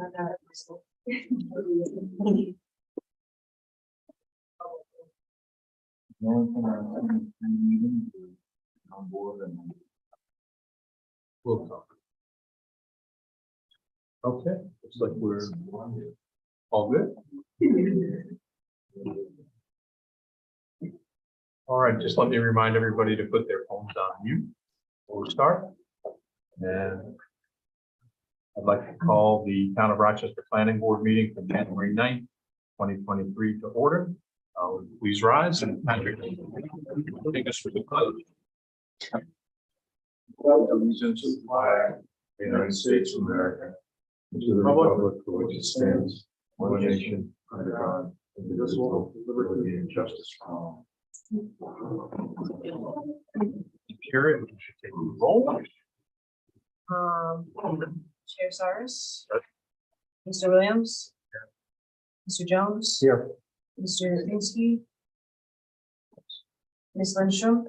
The only thing I'm meeting is on board and We'll talk. Okay, looks like we're all good. All right, just let me remind everybody to put their phones on mute before we start. And I'd like to call the Town of Rochester Planning Board meeting from January 9th, 2023 to order. Please rise and Patrick, take us through the pledge. allegiance to the flag of the United States of America, and to the republic for which it stands, one nation, under God, indivisible, with liberty and justice for all. Karen, we should take the roll. Chair Cyrus. Yes. Mr. Williams. Mr. Jones. Here. Mr. Pinsky. Ms. Lindstrom.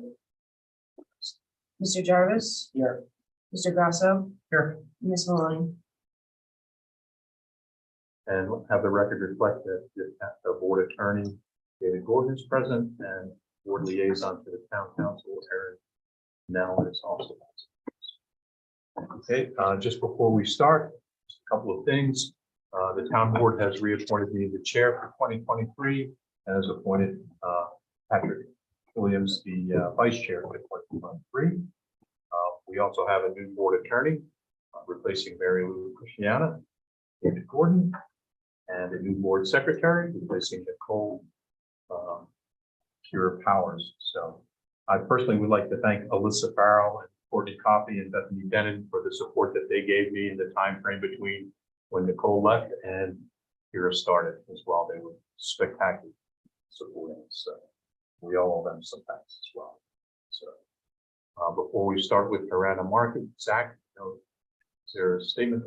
Mr. Jarvis. Here. Mr. Grasso. Here. Ms. Maloney. And have the record reflect that the board attorney, David Gordon, is present, and board liaison to the town council, Aaron Nell, is also present. Okay, just before we start, just a couple of things. The town board has reappointed me the chair for 2023 and has appointed Patrick Williams the vice chair for 2023. We also have a new board attorney replacing Mary Lou Christiana, David Gordon, and a new board secretary replacing Nicole Kira Powers. So I personally would like to thank Alyssa Farrell and Courtney Coffey and Bethany Denon for the support that they gave me in the time frame between when Nicole left and Kira started as well. They were spectacular supporting us. So we all owe them some thanks as well. So before we start with Marana Market, Zach, is there a statement?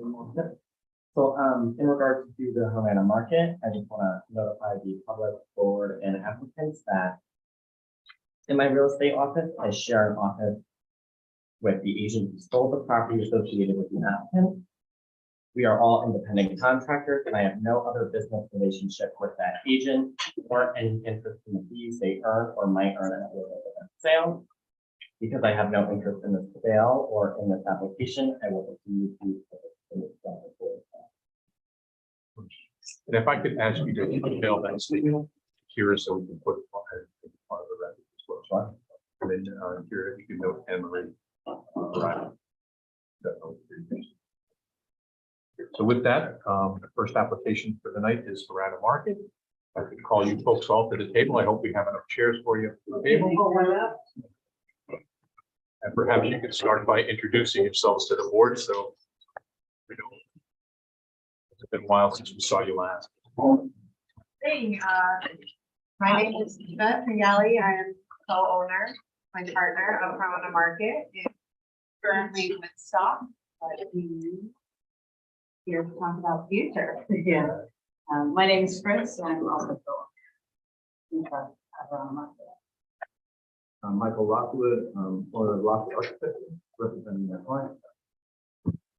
So in regards to the Havana Market, I just want to notify the public, board, and applicants that in my real estate office, I share an office with the agent who sold the property associated with the applicant. We are all independent contractors, and I have no other business relationship with that agent or any interest in the fees they earn or might earn at a sale. Because I have no interest in this sale or in this application, I will continue to And if I could ask you to email that statement to Kira so we can put it part of the record as well. So, and then Kira, you can note Anne Marie. Right. So with that, the first application for the night is Marana Market. I could call you folks all to the table. I hope we have enough chairs for you for the table. And perhaps you could start by introducing yourselves to the board. So we know it's been a while since we saw you last. Hey, my name is Eva Trigali. I am co-owner, my partner of Marana Market. It's currently with stock, but we here to talk about future. Yeah. My name is Chris, and I'm also co-owner of Marana Market. I'm Michael Lockwood, owner of Lockwood Architecture, representing my client.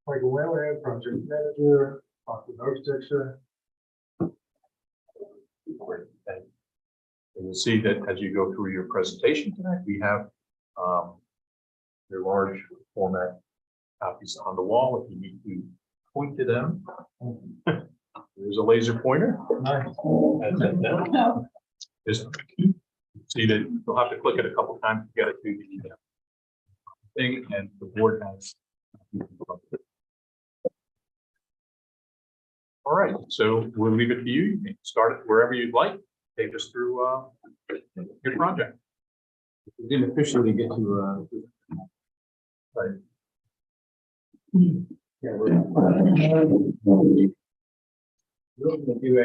Michael Whalen, project manager, Lockwood Architecture. And you'll see that as you go through your presentation tonight, we have your large format copies on the wall. If you need to point to them, there's a laser pointer. Just see that you'll have to click it a couple times to get it to the thing, and the board has. All right, so we'll leave it to you. You can start it wherever you'd like. Take us through your project. We didn't officially get to Right. yeah, we're going to do a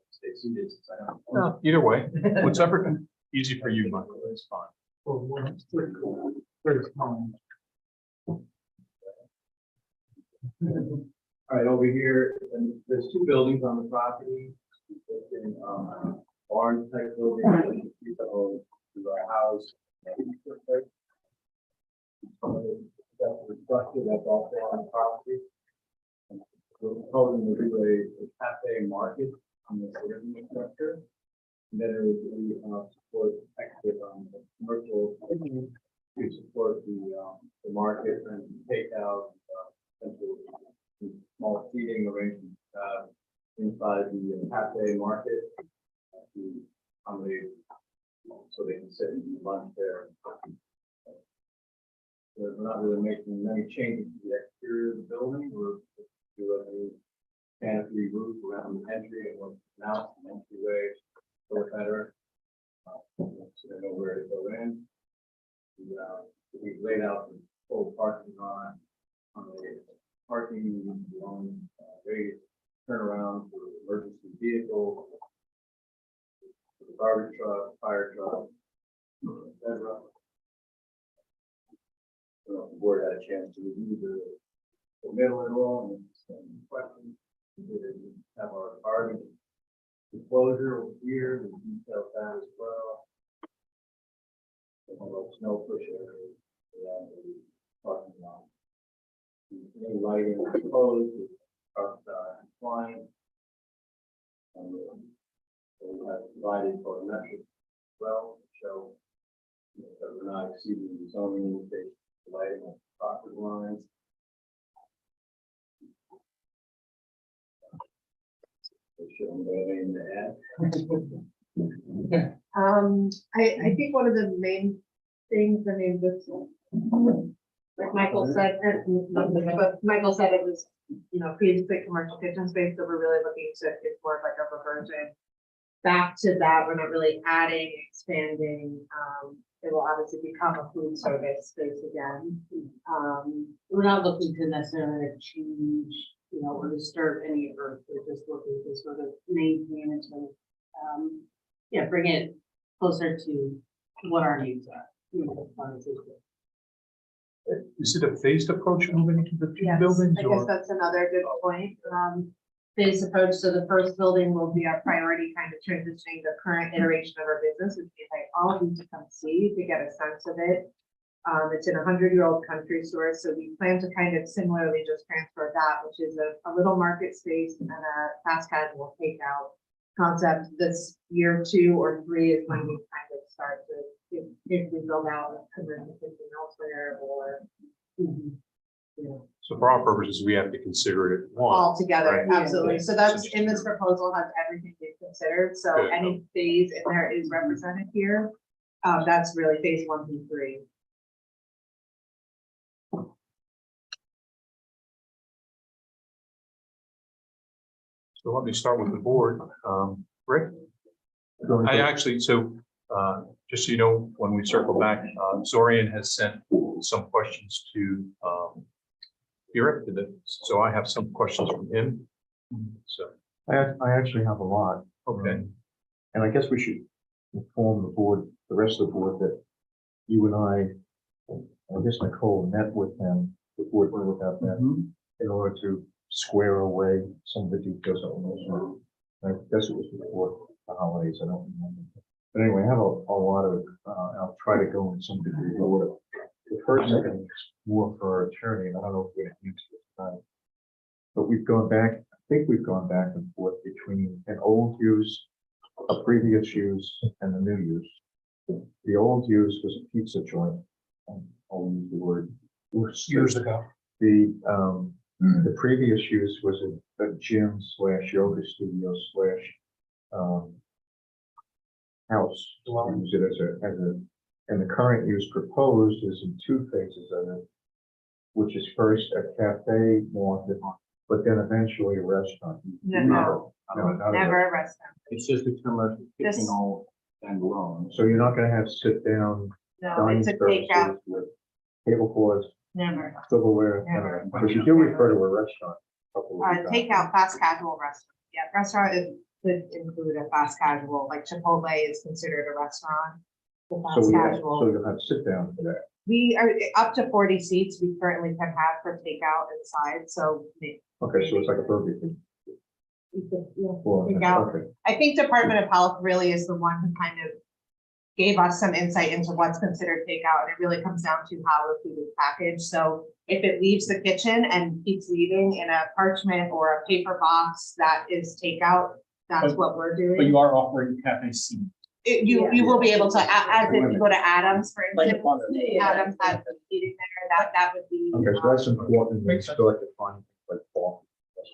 stay seated. No, either way, whatever easy for you, Michael, is fine. All right, over here, and there's two buildings on the property. There's been barn type building, to our house. That's the structure that's also on the property. proposing to do a cafe market on the living structure. And then it would be, support active, commercial, to support the market and takeout, potential small seating arrangements, inside the cafe market to accommodate, so they can sit and eat lunch there. We're not really making many changes to the exterior of the building. We're just do a new canopy roof around the entry and we're now an entryway a little better. So they know where to go in. We've laid out the full parking lot on the parking along radius turnaround for emergency vehicles, for the garbage truck, fire truck, etc. So the board had a chance to review the middle and all and some questions. We did have our garbage enclosure over here, we detailed that as well. About snow push area around the parking lot. Any lighting proposed is compliant. And we have provided for metrics as well, to show that we're not exceeding the zoning limitations for lighting on property lines. Anything to add? I think one of the main things, I mean, this, like Michael said, but Michael said it was, you know, previously commercial kitchen space, so we're really looking to, it's more of like a reversion back to that. We're not really adding, expanding. It will obviously become a food service space again. We're not looking to necessarily change, you know, or disturb any of earth. We're just looking to sort of maintain and sort of, yeah, bring it closer to what our needs are. You know, Is it a phased approach moving into the two Yes, buildings? I guess that's another good point. Phased approach, so the first building will be our priority, kind of transitioning the current iteration of our business, which we invite all of you to come see to get a sense of it. It's in a 100-year-old country store, so we plan to kind of similarly just transfer that, which is a little market space and a fast casual takeout concept. This year 2 or 3 is when we kind of start to, if we build out a commercial kitchen elsewhere or, you know, So for our purposes, we have to consider it one. all together, right? absolutely. So that's in this proposal has everything we've considered. So Good. any phase in there is represented here. That's really phase 1 through 3. So let me start with the board. Rick? I actually, just so you know, when we circle back, Zorian has sent some questions to Eric, so I have some questions from him. So, I actually have a lot. okay. And I guess we should inform the board, the rest of the board, that you and I guess Nicole met with them, the board went without them, in order to square away some of the details that were missing. I guess it was before the holidays, I don't remember. But anyway, I have a lot of, I'll try to go in some degree of order. The first thing is more for our attorney, and I don't know if we're going to use this tonight. But we've gone back, I think we've gone back and forth between an old use, a previous use, and the new use. The old use was a pizza joint. I'll use the word. Years ago. The previous use was a gym / yoga studio / house. Use it as a, and the current use proposed is in 2 phases of it, which is first a cafe market, but then eventually a restaurant. No, not never a restaurant. It's just a commercial This- kitchen all standalone. So you're not gonna have sit down No, dining it's a takeout, services with tablecloths, never. silverware, Never. because you do refer to a restaurant. a couple of times. Takeout, fast casual restaurant. Yeah, restaurant could include a fast casual, like Chipotle is considered a restaurant. The So fast we have, casual. so you'll have sit down for that. We are up to 40 seats we currently can have for takeout inside, so. Okay, so it's like a Burger King. We could, yeah, Well, takeout. okay. I think Department of Health really is the one who kind of gave us some insight into what's considered takeout, and it really comes down to how the food is packaged. So if it leaves the kitchen and keeps leaving in a parchment or a paper box, that is takeout. That's what we're But doing. you are offering cafe C. You will be able to, as if you go to Adams, for Like instance, upon the- Adams has eating there, that would be. Okay, so that's important, we still have to find, like, Paul.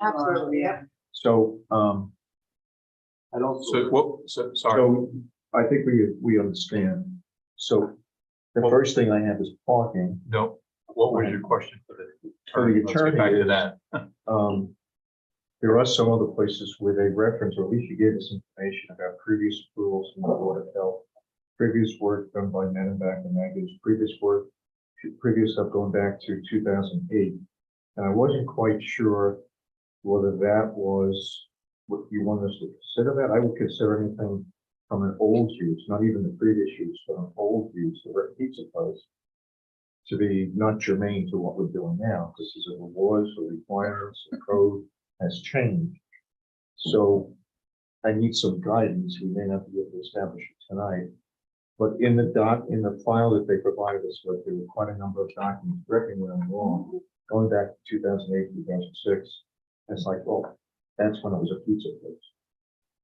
Absolutely, yeah. So, I don't. So, what, so, sorry, so I think we understand. So the first thing I have is parking. no, what was your question for the For the attorney? Let's get attorney back to is- that. There are some other places where they reference, or at least you gave us information about previous approvals from the Board of Health, previous work done by Medenbach and Maggins, previous stuff going back to 2008. And I wasn't quite sure whether that was what you want us to consider that. I would consider anything from an old use, not even the previous use, but an old use, the pizza place, to be not germane to what we're doing now. This is a laws, the requirements, the code has changed. So I need some guidance. We may not be able to establish it tonight. But in the file that they provided us with, there were quite a number of documents, correct me when I'm wrong, going back to 2008, 2006. It's like, well, that's when it was a pizza place.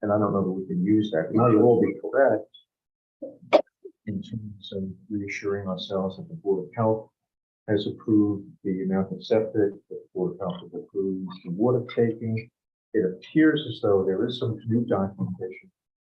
And I don't know that we can use that. It might all be correct in terms of reassuring ourselves that the Board of Health has approved the amount of septic, the Board of Health has approved the water taking. It appears as though there is some new documentation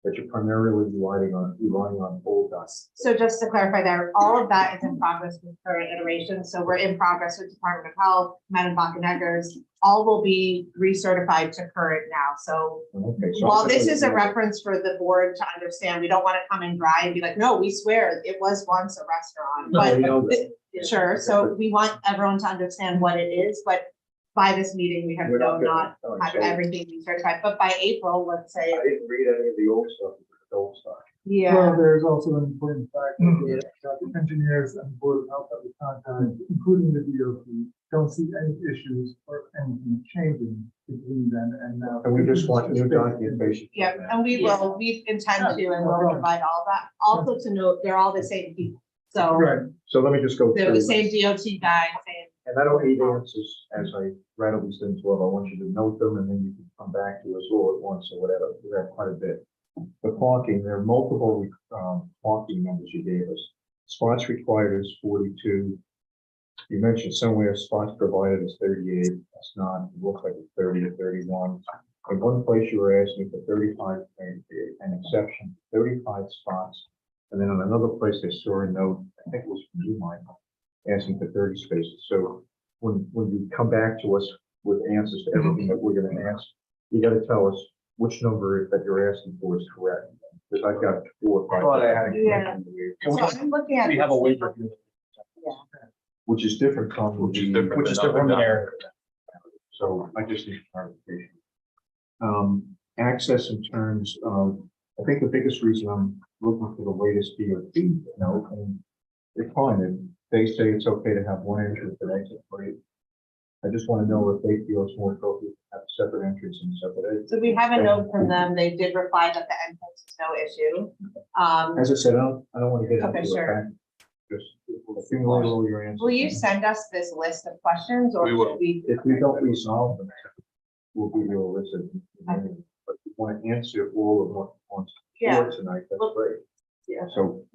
that you're primarily relying on old documents. So just to clarify there, all of that is in progress with current iterations. So we're in progress with Department of Health, Medenbach and Eggers. All will be recertified to current now. So Okay, so while this is a reference for the board to understand, we don't want to come in dry and be like, no, we swear it was once a restaurant. No, we But know that. sure, so we want everyone to understand what it is, but by this meeting, we have We're not not gonna- have so- everything recertified. But by April, let's say, I didn't read any of the old stuff, the old stuff. Well, yeah, there's also an important fact that the engineers and Board of Health that we contact, including the DOT, don't see any issues or anything changing between then and now. And we just want new documentation. yeah, and we intend to, and we'll provide all of that. Also to note, they're all the same people. So Right, So let me just go they're through. the same DOT guy, same. And I don't need answers as I rattle these things off. I want you to note them and then you can come back to us all at once or whatever. We have quite a bit. The parking, there are multiple parking numbers you gave us. Spots required is 42. You mentioned somewhere spots provided is 38. That's not, it looks like it's 30 or 31. In one place you were asking for 35, an exception, 35 spots. And then on another place, they saw a note, I think it was from you, Michael, asking for 30 spaces. So when you come back to us with answers to everything that we're gonna ask, you gotta tell us which number that you're asking for is correct. Because I've got 4 or 5. Thought I had Yeah. So I'm looking at. We have a waiver. Which is different from. Which is different. Which is different than area. So I just need clarification. Access in terms of, I think the biggest reason I'm looking for the latest DOT note, and it's fine, if they say it's okay to have one entrance and exit, great. I just want to know if they feel it's more appropriate to have a separate entrance and separate exit. So we have a note from them. They did reply that the entrance is no issue. As I said, I don't want to get into Okay, it. sure. okay? Just accumulate all your answers. Will you send us this list of questions or We will. should we? If we don't resolve them, we'll give you a list of, but if you want to answer all of what wants Yeah, tonight, that's Well, great. yeah. So,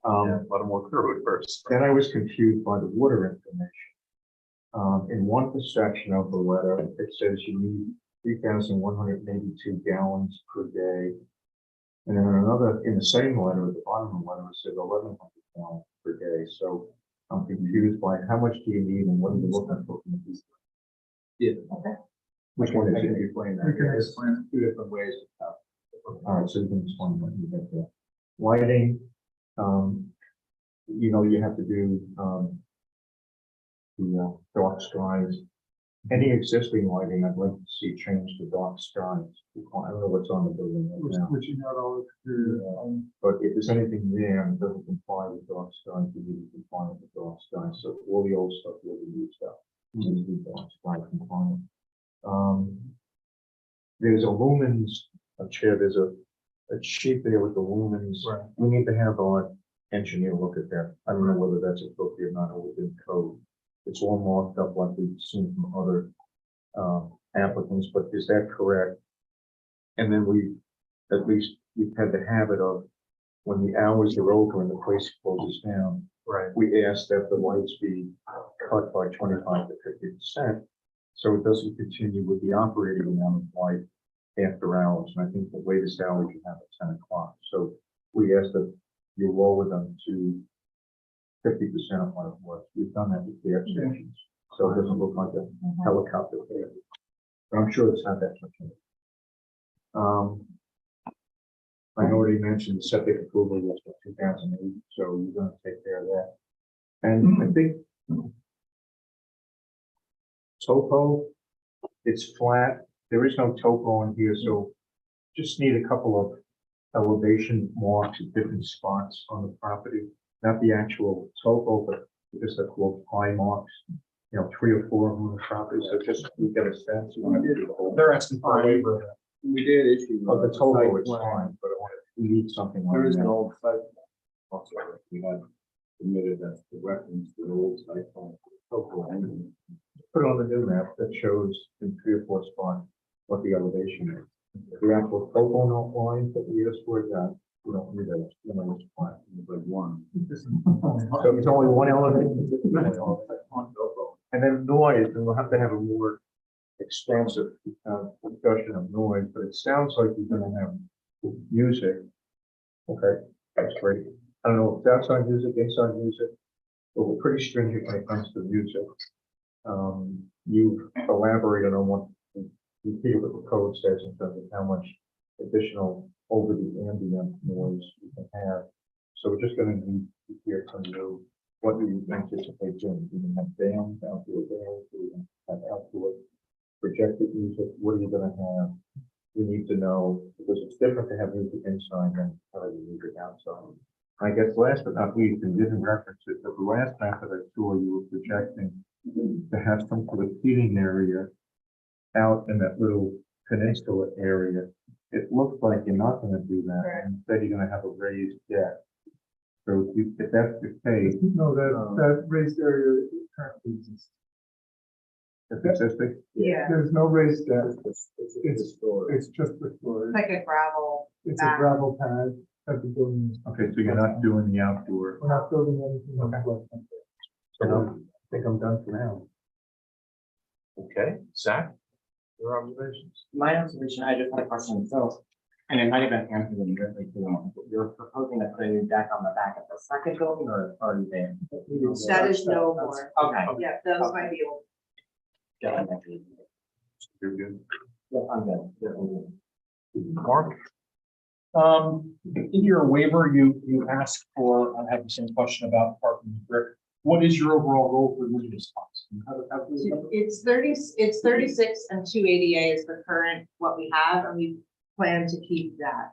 Yeah, let them work through it first. then I was confused by the water information. In one section of the letter, it says you need 3,182 gallons per day. And then another, in the same letter, at the bottom of the letter, it says 1,100 gallons per day. So I'm confused by how much do you need and what are you looking for? From these? Yeah. Okay. Which one I is can it? explain that. We can There's explain two different ways of how. All right, so you can explain what you get there. Lighting, you have to do, the dark skies. Any existing lighting, I'd like to see changed to dark skies. I don't know what's on the building right we're now, switching out all the, but if there's anything there that doesn't comply with dark skies, we need to comply with the dark skies. So all the old stuff will be used up. We need to be dark sky compliant. There's a lumens, Chair, there's a that sheet there with the lumens. Right. We need to have our engineer look at that. I don't know whether that's appropriate or not, or within code. It's all marked up like we've seen from other applicants, but is that correct? And then we've had the habit of, when the hours are over and the place closes down, Right. we ask that the lights be cut by 25 to 50%. So it doesn't continue with the operating amount of light after hours. And I think the latest hour you have at 10 o'clock. So we ask that you lower them to 50% of what it was. We've done that with the air stations. So it doesn't look like a helicopter. There. But I'm sure it's not that much. I already mentioned the septic approval was for 2008, so you're gonna take care of that. And I think topo, it's flat. There is no topo in here, so just need a couple of elevation marks at different spots on the property. Not the actual topo, but just a little pie marks. 3 or 4 of them on the property. So just we get a sense. They're asking for a waiver. We did issue. Oh, the topo is fine, but we need something like There is an that. old site. Also, we had admitted that the reference to the old site plan. And Put it on the new map that shows in 3 or 4 spots what the elevation is. The actual topo note line that we asked for, that we don't need a, spot. like one. So it's only one elevation. And then noise, and we'll have to have a more expansive discussion of noise, but it sounds like you're gonna have music. Okay, that's great. I don't know if that's on music, inside music, but we're pretty stringent when it comes to music. You've elaborated on what you feel that the code says in terms of how much additional over the ambient noise you can have. So we're just gonna need to hear from you, what do you anticipate doing? Do you have bands, outdoor bands, do you have outdoor projected music? What are you gonna have? We need to know, because it's different to have music inside than having music outside. I guess last but not least, and didn't reference it, but the last time that I saw you were projecting to have some sort of seating area out in that little peninsula area. It looks like you're not gonna do that. Correct. Instead, you're gonna have a raised deck. So if that's the case, No, that raised area currently exists. if it's existing, Yeah, There's no raised deck. It's It's just the storage. Like a gravel. It's a back. gravel pad that the building is. okay, so you're not doing the outdoor. We're not building anything on the floodplain. So I think I'm done for now. Okay, Zach, your observations? My observation, I just had a question, so, and it might have been answered in your, you're proposing to put a new deck on the back of the second building, or it's already there? That is no more. Okay. Yeah, those might be old. Yeah, You're good. I'm good. Yeah, I'm good. Mark? In your waiver, you asked for, I have the same question about parking with brick. What is your overall goal for moving spots? It's 36 and 2 ADA is the current, what we have, and we plan to keep that.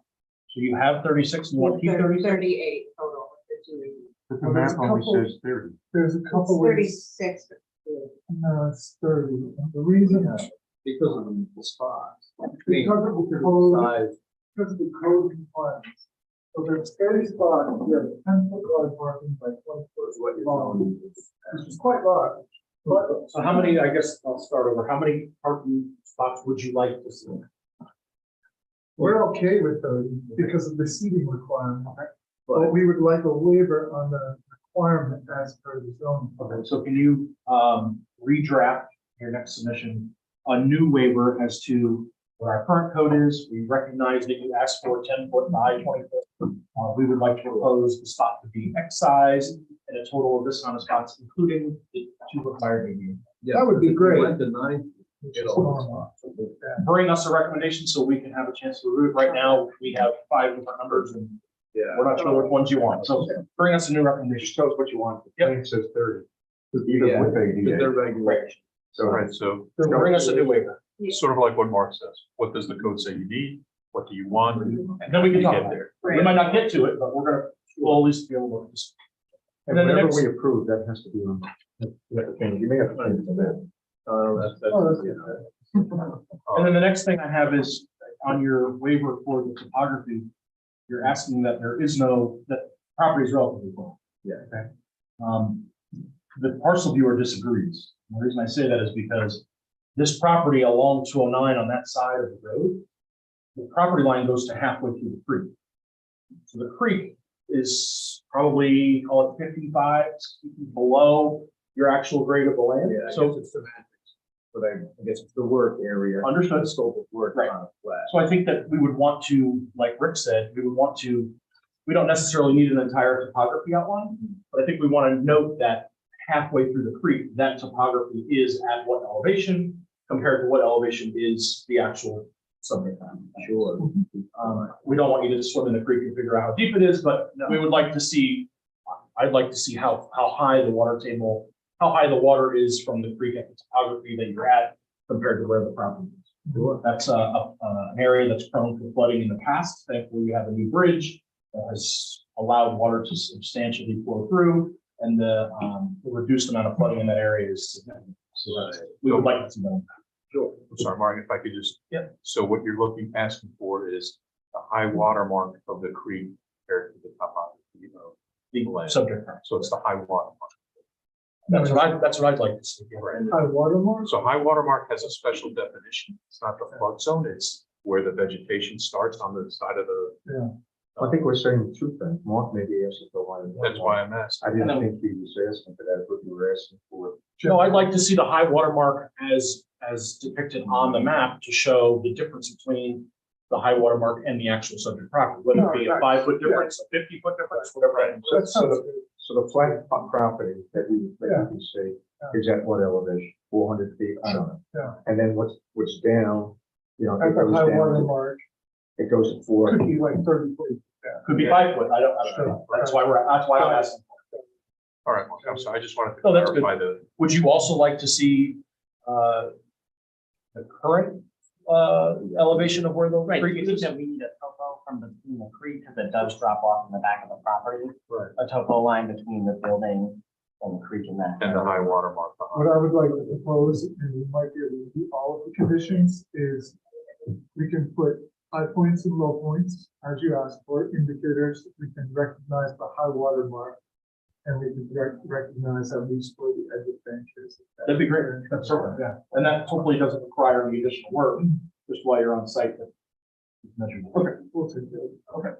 So you have 36 and you want to keep 36? 38 total with the 2 ADA. But the Well, there's map a only couple- says 30. There's a It's couple ways. 36. No, it's 30. And the reason, because of the spots. because of the code, because of the code compliance. So there's 30 spots, you have 10-foot wide parking by 20-foot long, which is quite large. But So how many, I guess I'll start over, how many parking spots would you like to see? we're okay with 30 because of the seating requirement. But we would like a waiver on the requirement as per the zoning. Okay, so can you redraft your next submission, a new waiver as to what our current code is? We recognize that you asked for 10-foot by 20-foot. We would like to propose the spot to be X size and a total of this amount of spots, including the 2 required ADA. That would be great. Went to 9. Bring us a recommendation so we can have a chance to review it. Right now, we have 5 different numbers and Yeah. we're not sure which ones you want. So bring us a new recommendation. Just tell us what you want. The Yep. plan says 30. Yeah, Even with They're ADA. regulation. So Right, so So bring us a new waiver. sort of like what Mark says. What does the code say you need? What do you want? And then we can to talk get about it. there. We might not get to it, but we'll at least be able to just. And And then the whatever next, we approve, that has to be on. You may have to change that. and then the next thing I have is on your waiver for the topography. you're asking that there is no, that property is relatively full. Yeah. Okay. The parcel viewer disagrees. The reason I say that is because this property along 209 on that side of the road, the property line goes to halfway through the creek. So the creek is probably, call it 55, 60 feet below your actual grade of the land. Yeah, I So guess it's semantics, but I guess it's the work area. Understood. The scope of work Right. on a flat. So I think that we would want to, like Rick said, we don't necessarily need an entire topography outline, but I think we want to note that halfway through the creek, that topography is at what elevation compared to what elevation is the actual subject matter. Sure. We don't want you to swim in the creek and figure out how deep it is, but we would like to see, I'd like to see how high the water table, how high the water is from the creek at the topography that you're at compared to where the property is. Sure. That's an area that's prone to flooding in the past. Thankfully, we have a new bridge that has allowed water to substantially flow through, and the reduced amount of flooding in that area is significant. So we would like to see that. Sure. I'm sorry, Mark, if I could just. Yeah. So what you're asking for is the high water mark of the creek compared to the topography of The land. subject matter. So it's the high water mark. That's what I'd like to see. Right. High water mark? So high water mark has a special definition. It's not the flood zone, it's where the vegetation starts on the side of the. I think we're saying the truth then. Mark maybe asking for one. That's why I'm asking. I didn't think he was asking for that, but you were asking for. No, I'd like to see the high water mark as depicted on the map to show the difference between the high water mark and the actual subject property, whether it be a 5-foot difference, a 50-foot difference, whatever. that is. So the flat property that we can say is at what elevation? 400 feet? I don't know. Yeah. And then what's down, you know, At it the goes high water down, mark, it goes to 4. could be like 30 feet. Could be 5 foot. I don't know. That's why I'm asking. All right, Mark, I'm sorry, I just wanted to No, that's good. clarify the. Would you also like to see the current elevation of where the Right, creek you think is? that we need a topo from between the creek, because it does drop off in the back of the property. Right. A topo line between the building and the creek in that. And the high water mark. What I would like to propose, and we might be able to do all of the conditions, is we can put high points and low points, as you asked for, indicators. We can recognize the high water mark, and we can recognize at least where the edge of benches. That'd be great. That's certainly, yeah. And that hopefully doesn't require any additional work, just while you're on site. to measure. Okay. We'll take that.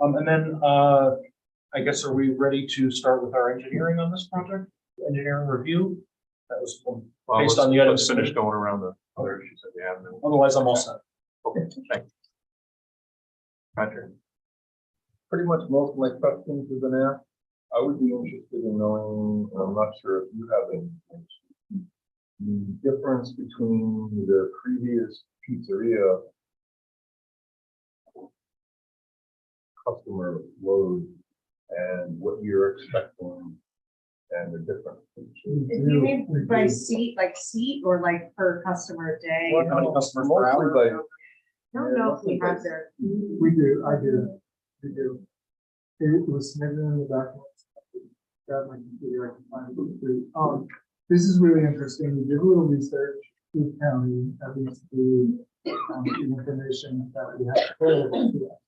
And then, I guess, are we ready to start with our engineering on this project? Engineering review? That was, Well, based let's- on the items let's finish submitted. going around the other issues that we have. and then- Otherwise, I'm all set. Okay, thank you. Patrick. Pretty much most of my questions have been asked. I would be interested in knowing, and I'm not sure if you have any, information, the difference between the previous pizzeria customer load and what you're expecting and the difference. If you mean by seat, like seat or like per customer day? How many customers per hour? Mostly by- I don't know if we have their. We do, I do, we do. It was submitted in the documents. Got my computer, I can find it quickly. This is really interesting. We did a little research with county, at least the information that we have available to us.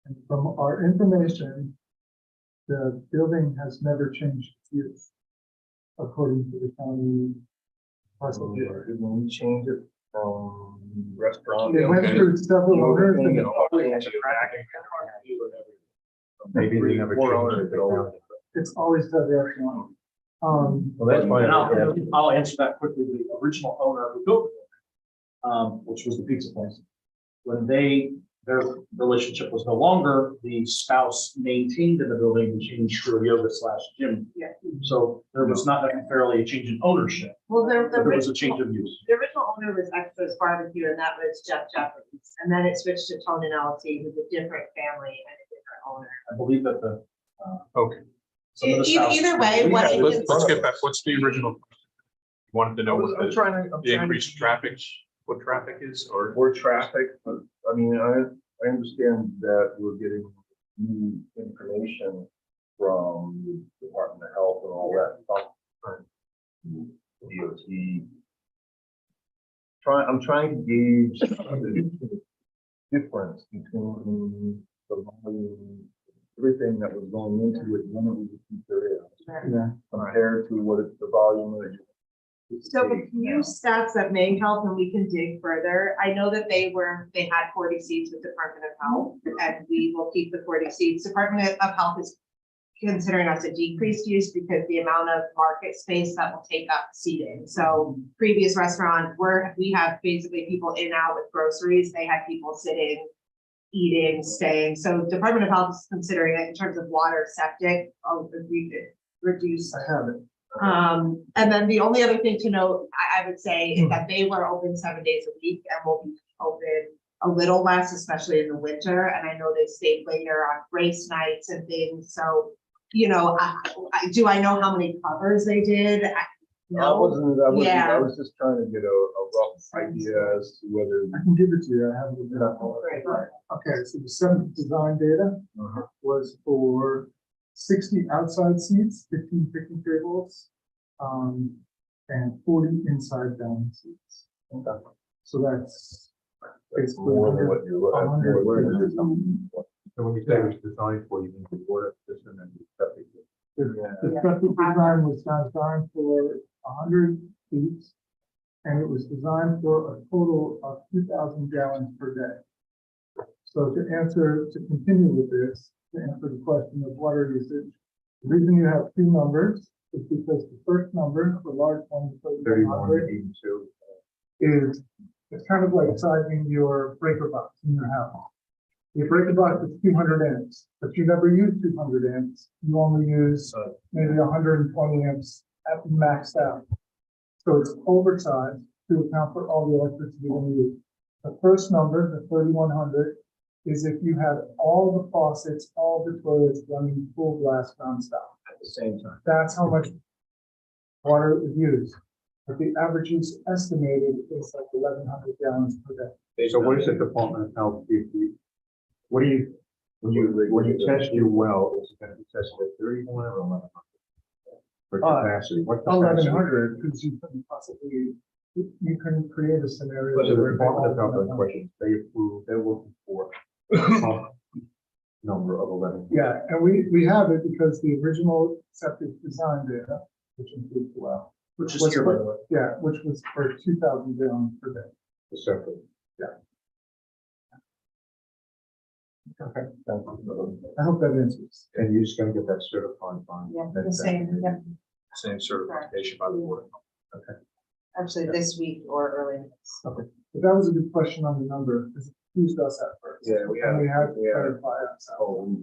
And from our information, the building has never changed its use, according to the county. parcel bureau. Did we change it from restaurant? They went through several owners and Maybe they never changed it. it's always the restaurant. Well, that's why. And I'll answer that quickly. The original owner who built it, which was the pizza place, when their relationship was no longer, the spouse maintained in the building and changed to a yoga/gym. Yeah. So there was not necessarily a change in ownership, Well, but there was a change of use. The original owner was Extras Barbecue, and that was Jeff Jeffries. And then it switched to Tone and LLC, who's a different family and a different owner. I believe that the. Okay. some of the spouse- Either way, what it is. Let's get back, what's the original? You wanted to know what I'm the trying to. increased traffic, what traffic is, or? More traffic, but, I mean, I understand that we're getting new information from the Department of Health and all that stuff. and DOT. I'm trying to gauge difference between the volume, everything that was going into it, none of it was material, Yeah. compared to what the volume of. So a few stats that may help and we can dig further. I know that they had 40 seats with Department of Health and we will keep the 40 seats. Department of Health is considering us a decreased use because the amount of market space that will take up seating. So previous restaurant we have basically people in and out with groceries. They had people sitting, eating, staying. So Department of Health is considering it in terms of water, septic, reduce. I have it. And then the only other thing to note, I would say, is that they were open 7 days a week and will be open a little less, especially in the winter. And I know they stayed later on race nights and things. So, you know, I know how many covers they did? No. Yeah. I was just trying to get a rough idea as to whether. I can give it to you. I have it. Right. Okay, so the seventh design data was for 60 outside seats, 15 picnic tables, and 40 inside dining seats. Okay. So that's basically More than what you're. 100. So when you say it was designed for, you mean the water system and the septic system? The septic design was designed for 100 seats, and it was designed for a total of 2,000 gallons per day. So to continue with this, to answer the question of water usage, the reason you have two numbers is because the first number, the large one, 3,100, 81, 82. is, it's kind of like sizing your breaker box in your house. Your breaker box is 200 amps, but you never use 200 amps. You only use maybe 120 amps at maxed out. So it's oversized to account for all the electricity you use. The first number, the 3,100, is if you had all the faucets, all the toilets running full blast nonstop. At the same time. That's how much water is used. But the average use estimated is like 1,100 gallons per day. So what is the Department of Health give you? What do you, when you test your well, is it gonna be tested at 31 or 1,100? For capacity, what capacity? 1,100, because you couldn't possibly, you can create a scenario. But the where Department of they all- Health, in question, they approve, they're looking for a number of 11. Yeah, and we have it because the original septic design data, which includes the well. Which was for- Yeah, which was for 2,000 gallons per day. The septic. Okay. I hope that answers. And you're just gonna get that certified by. Yeah, the same, yeah, Same certification by the board. actually this week or early next. But that was a good question on the number, because it confused us at first. Yeah, we And we had to yeah. clarify ourselves.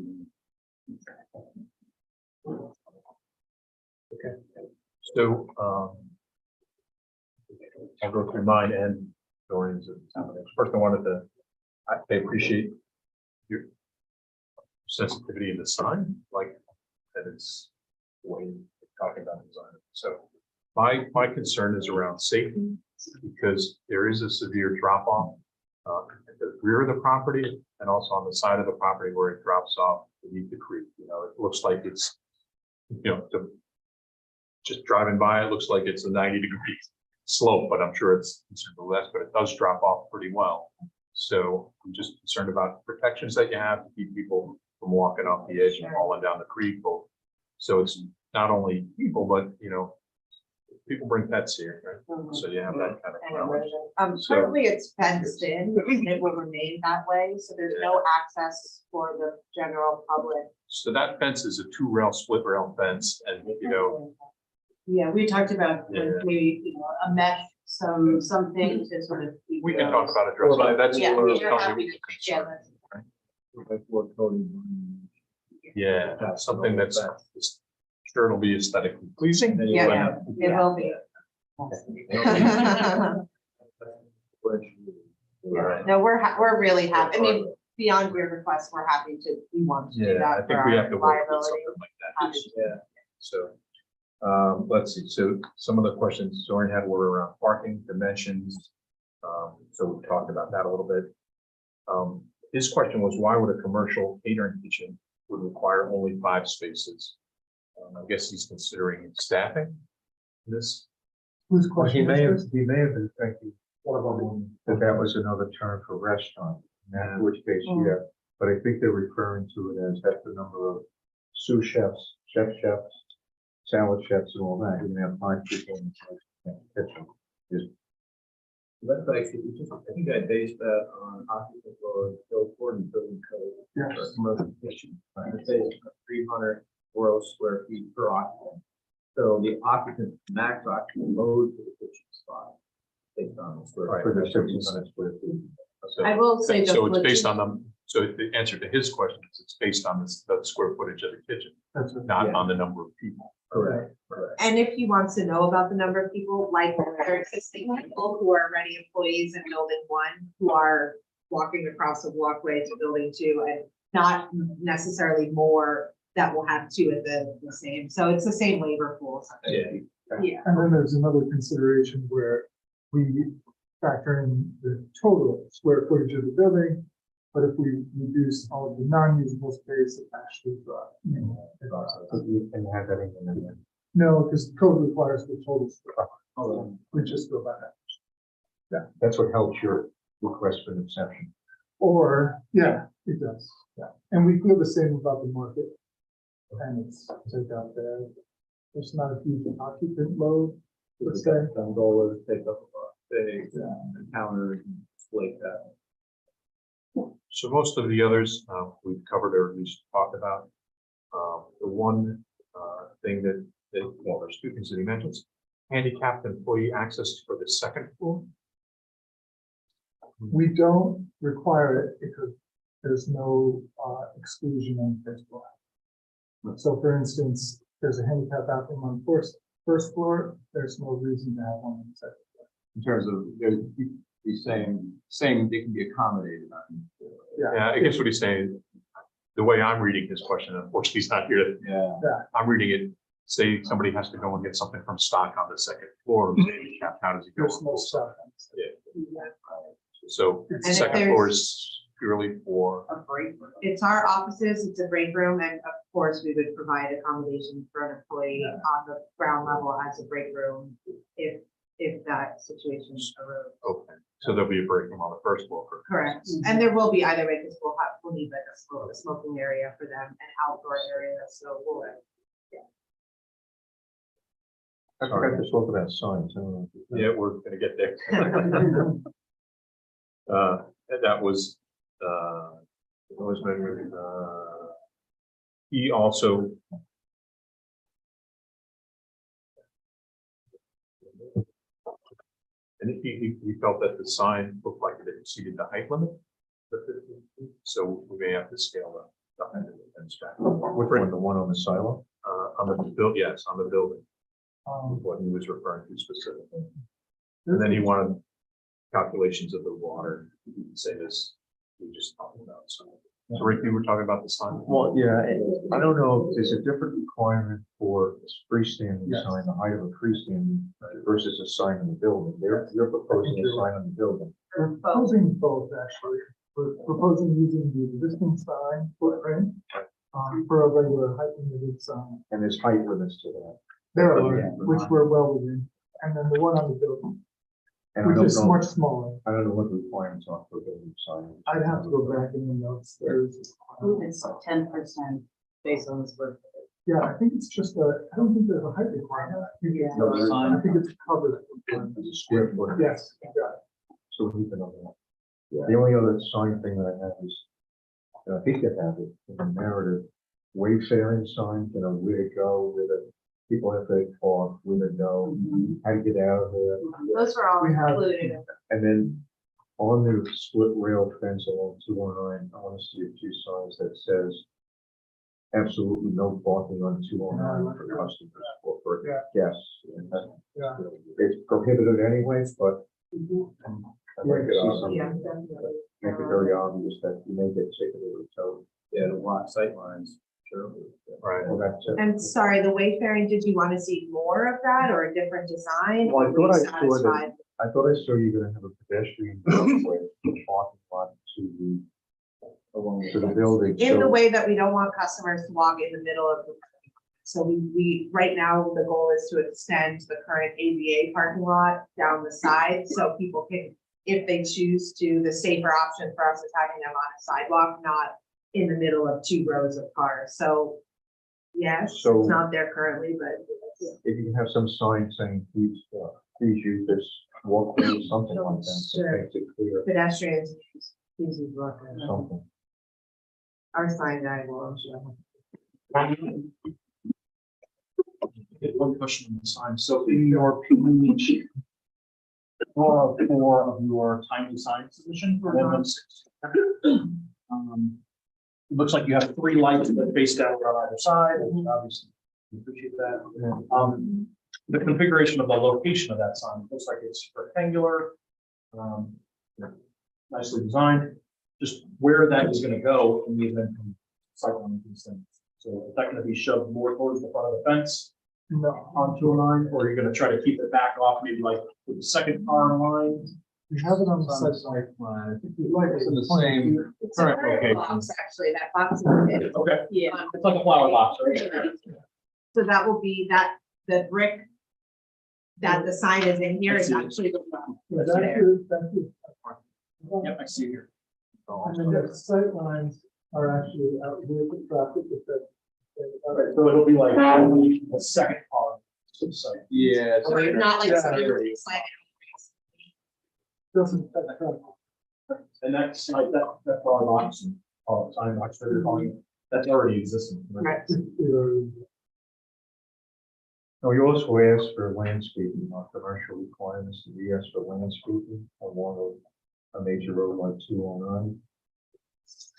So, I'll go through mine and Dorian's. First, I wanted to, I appreciate your sensitivity in the sign, like that it's the way you're talking about design. So my concern is around safety, because there is a severe drop off at the rear of the property and also on the side of the property where it drops off beneath the creek. You know, it looks like it's, you know, just driving by, it looks like it's a 90-degree slope, but I'm sure it's considerably less, but it does drop off pretty well. So I'm just concerned about protections that you have to keep people from walking off the edge and falling down the creek. So it's not only people, but, you know, people bring pets here, right? So you have that kind of challenge. So- Currently it's fenced in, and it will remain that way, so there's no access for the general public. So that fence is a 2-rail split rail fence, and, you know, Yeah, we talked about Yeah. maybe, you know, a mesh, something to sort of. keep we can those- talk about addressing that. That's Yeah, what I was we're telling happy you. to- yeah, that's- That's what Tony. Yeah, something that's sure it'll be aesthetically pleasing. Yeah, it will be. No, we're really happy. I mean, beyond your request, we're happy to, we want to do Yeah, I that for think we have our to work with liability. something like that. Happy to. Yeah, so, let's see, so some of the questions Dorian had were around parking dimensions. So we talked about that a little bit. His question was, why would a commercial catering kitchen would require only 5 spaces? I guess he's considering staffing this. Whose Well, he question may have, is this? he may have been thinking, that that was another term for restaurant. in which case, yeah, but I think they're referring to it as that's the number of sous chefs, chefs, salad chefs and all that. You're gonna have 5 people in the kitchen. That's actually, I think I based that on occupant load, build code and building code. Yes. For commercial kitchen. It says 300 gross square feet per occupant. So the occupant, max occupant load for the kitchen spot. Based on the square. For the 1,600 square feet. I will say. So the it's based logis- on so the answer to his question is it's based on the square footage of the kitchen, That's right. not Yeah. on the number of people. Correct, correct. And if he wants to know about the number of people, like there are existing people who are already employees in building 1, who are walking across the walkway to building 2, and not necessarily more that will have 2 at the same. So it's the same labor pool. Yeah. Yeah. And then there's another consideration where we factor in the total square footage of the building. But if we reduce all of the non-usable space, it actually drops. So you can have that in there. No, because code requires the total square. We just go by that. That's what helps your request for an exception. Or, yeah, it does, yeah. And we feel the same about the market. And it's take out there. There's not a huge occupant load, let's say. Gondolas take up space, Yeah. and counters and display that. So most of the others, we've covered or at least talked about. The one thing well, there's 2 things that he mentions. Handicapped employee access for the second floor. We don't require it because there's no exclusion on the first floor. So for instance, there's a handicap bathroom on first floor, there's no reason to have one on the second floor. In terms of, he's saying they can be accommodated on. Yeah, I guess what he's saying, the way I'm reading his question, unfortunately, he's not here. Yeah. I'm reading it, say somebody has to go and get something from stock on the second floor, who's handicapped, how does he go? There's no stuff. on the second Yeah. So the And if second floor is purely for, A break room. It's our offices, it's a break room, and of course, we would provide accommodation for an employee on the ground level as a break room if that situation arose. okay, so there'll be a break room on the first floor. Correct. And there will be either way, because we'll need like a smoking area for them, an outdoor area, so we'll. I forgot to talk about signs. I don't know if you- Yeah, we're gonna get there. And that was measured, he also. And he felt that the sign looked like it exceeded the height limit. the 15 feet, So we may have to scale the height of the fence back. Which one, the one on the silo? On the yes, on the building, floor. what he was referring to specifically. And then he wanted calculations of the water, same as we just talked about. So Rick, you were talking about the sign. Well, yeah, I don't know, if there's a different requirement for a freestanding Yes. sign, the height of a freestanding versus a sign in the building. You're proposing a sign on the building. We're proposing both, actually. We're proposing using the existing sign footprint for a regular height limited sign. And there's height limits to that. There are, Yeah. which we're well within. And then the one on the building, And I which don't is know, much smaller. I don't know what the requirements are for a building sign. I'd have to go back in the notes. There's, It's 10% based on the square footage. yeah, I think it's just I don't think there's a height requirement. I think it's, No, there is I think it's covered. It's a square foot. Yes, you got it. So we can know that. The only other sign thing that I have is, I think you have it in the narrative, wayfaring signs, where to go, where the people have to park, where to go, how to get out of there. Those were all We have- included. And then on the split rail fence along 209, I want to see a few signs that says absolutely no parking on 209 for customers or for Yeah. guests. And that- Yeah. It's prohibited anyway, but I'd like to see something, Yeah, definitely. make it very obvious that you may get ticketed or towed. Yeah, the lot sight lines, sure. Right. Well, that's it. And sorry, the wayfaring, did you want to see more of that or a different design? Well, I or were you thought I saw that- satisfied? I thought I saw you were gonna have a pedestrian walkway from the parking lot to the building. In the So- way that we don't want customers to walk in the middle of the. So we, right now, the goal is to extend the current ADA parking lot down the side, so people can if they choose to, the safer option for us is having them on a sidewalk, not in the middle of two rows of cars. So yes, So- it's not there currently, but If you can have some sign saying, please use this walkway, something like that, so Sure. it makes it clear, pedestrians, please use walkway. something. Our sign guy will, I'm sure. One question on the sign. So in your page 4 of your timely sign submission for amendment 6. It looks like you have 3 lights that face downward on either side, and obviously we appreciate that. The configuration of the location of that sign, it looks like it's rectangular, nicely designed. Just where that is gonna go in the event of cycling these things. So is that gonna be shoved more towards the front of the fence? No, Onto a line, or you're gonna try to keep it back off, maybe like with the second car in line? we have it on the site plan. If you like, it's in the same. It's a Correct current location. box, actually, that box. is- Okay, Yeah. it's like a flower box, right? So that will be that, the brick that the sign is in here I is see. actually the. Yeah, that's it. Yep, I see it here. And then the sight lines are actually out here with the traffic, with the. Alright, so it'll be like the second car. So, Yeah. So it's not like. Yeah. it's like- Doesn't affect traffic. and that's like that flower box, sign box, that you're calling it, that's already existing. Right. No, you also asked for landscaping, not commercial requirements, to be asked for landscaping along a major road like 209.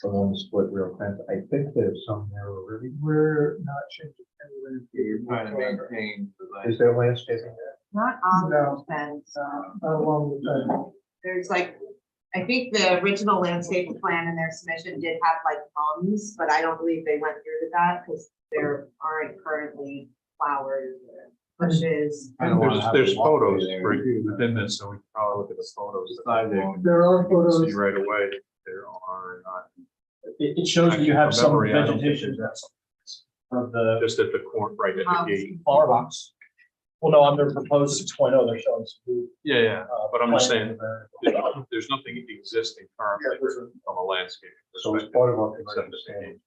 Along the split rail fence, I think there's some there already. We're not changing any You're trying to landscape. maintain the. Is there landscaping there? Not on No. the fence. Along the fence. There's like, I think the original landscape plan in their submission did have like mums, but I don't believe they went through with that because there aren't currently flowers or bushes. I don't wanna have There's to walk photos there. right within this, so we can probably look at the photos. Sidewalk. There are You can see photos. right away, there are not, It shows that you have some From memory, I don't think vegetation there's- of the just at the corner, right at the gate. flower box. Well, no, on their proposed 6.0, they're showing some. Yeah, but I'm just saying, Yeah, there's nothing existing currently from a landscape So as perspective. part of our except commercial at the gate. standards,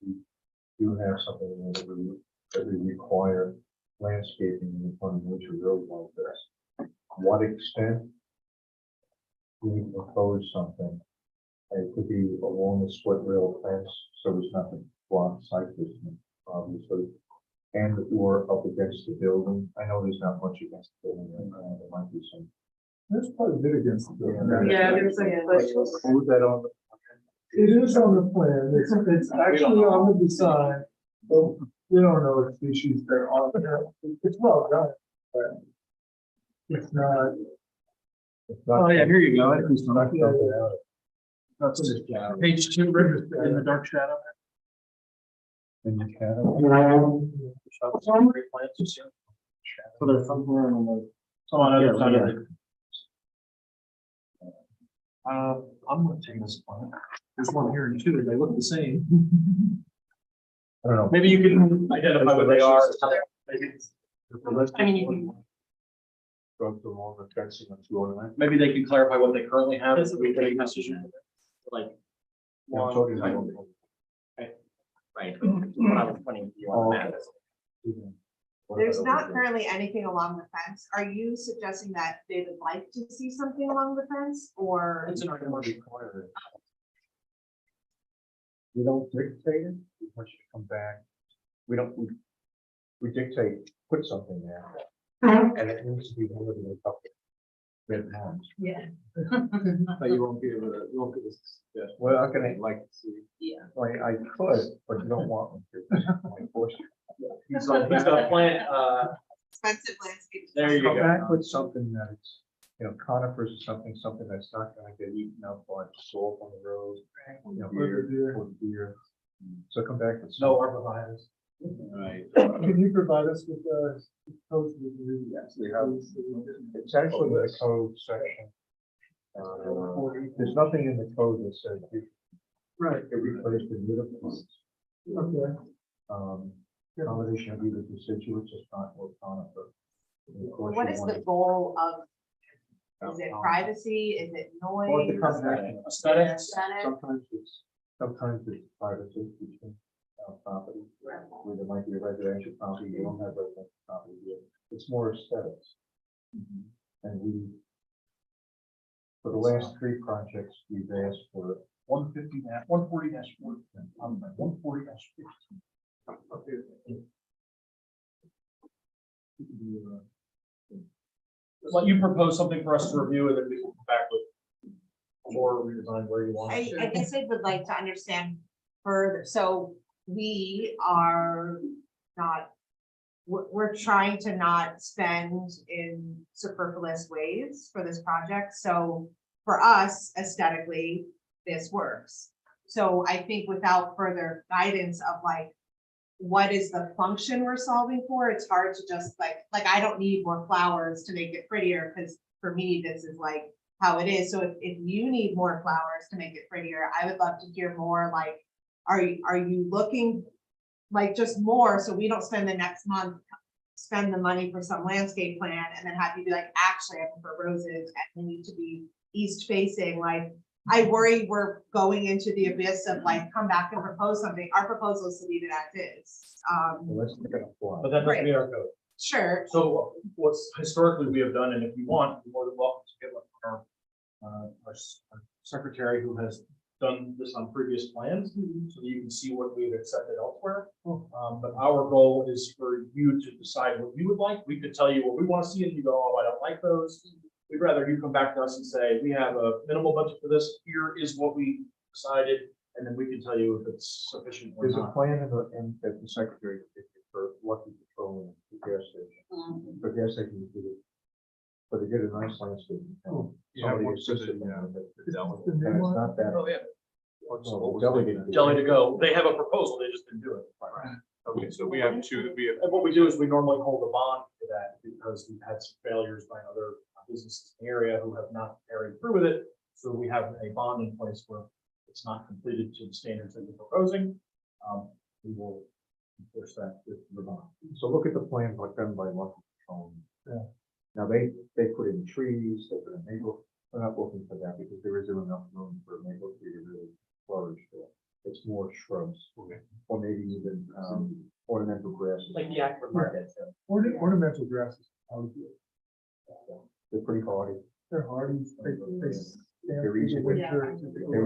we do have something in there that we require landscaping in front of major road like this. What extent? We propose something. It could be along the split rail fence, so there's nothing block cyclists, obviously. And or up against the building. I know there's not much against the building right now, there might be some. There's quite a bit against the building. Yeah, there's like a bush. Move that on the. It is on the plan, it's actually on the design, but we don't know what species they're on there. It's well done, but it's not. Oh, yeah, here you go. It's not something out. That's in this job. Page 2, Rick, in the dark shadow. In the cabin. Great plants, you see. So there's somewhere on the. Some on the other side of it. I'm gonna take this one. There's one here too, they look the same. I don't know. Maybe you can identify what they are. I mean, you can. Go through all the fencing on 209. Maybe they can clarify what they currently have. So we can make a decision. Like. Yeah, I'm talking about- Right. What I was pointing to you on the map. There's not currently anything along the fence. Are you suggesting that they would like to see something along the fence or? It's in our commercial. We don't dictate it, we want you to come back. We don't, we dictate, put something there. And it needs to be more than a couple. Red lines. Yeah. But you won't give a, you won't give a suggestion. Well, I'm gonna, Like to see. Yeah. I could, but you don't want me to. I force you. He's got a plant, Expensive landscape. There you Come go. back with something that's, conifers or something that's not gonna get eaten up by salt on the road. Deer, or deer. So come back with. no something. arborvitae's. Right. Can you provide us with codes review? Yes, they have. It's actually the code section. There's nothing in the code that says you Right, can replace the uniforms. okay. Combination of either deciduous or not or conifer. And of course What you is want the it- goal of Is it privacy? Is it Or the noise? combination, aesthetics, Aesthetic? Sometimes it's privacy between property, where there might be a residential property, you don't have residential property here. It's more aesthetics. And we, for the last 3 projects, we've asked for 140-40, 140-15. Let you propose something for us to review and then we can come back with more redesign where you want. I guess I would like to understand further, so we are not, we're trying to not spend in superfluous ways for this project, so for us aesthetically, this works. So I think without further guidance of like, what is the function we're solving for, it's hard to just like I don't need more flowers to make it prettier, because for me, this is like how it is. So if you need more flowers to make it prettier, I would love to hear more, like, are you looking like just more, so we don't spend the next month, spend the money for some landscape plan and then have you be like, actually, I prefer roses and they need to be east facing. Like, I worry we're going into the abyss of like, come back and propose something. Our proposal is to leave it as is. Well, let's look at a But plot. that doesn't meet our code. Sure. So what's historically we have done, and if you want, you're more than welcome to get with our secretary who has done this on previous plans, so that you can see what we've accepted elsewhere. But our goal is for you to decide what you would like. We could tell you what we want to see, and you go, oh, I don't like those. We'd rather you come back to us and say, we have a minimal budget for this. Here is what we decided, and then we can tell you if it's sufficient or There's a not. plan in that the secretary for Lucky Petroleum, the gas station. For gas station, but they did a nice landscape. Yeah, Somebody what's the, assisted them with it. Is this the And new it's one? not that. Oh, yeah. What's Well, what was delegated. the- Jelly to go. They have a proposal, they just didn't do it. Okay, so we have 2, we have, And what we do is we normally hold a bond for that because we've had some failures by other businesses in the area who have not carried through with it. So we have a bond in place where it's not completed to the standards that we're proposing. We will enforce that with the bond. So look at the plan like done by Lucky Petroleum. Yeah. Now, they put in trees, they put in maple. We're not looking for that because there isn't enough room for a maple tree to really flourish there. It's more shrubs, or maybe even ornamental grasses. Like the Akron Market, so. Ornamental grasses, They're pretty hardy. they're hardy, they stand They're through easy the to- winter. they're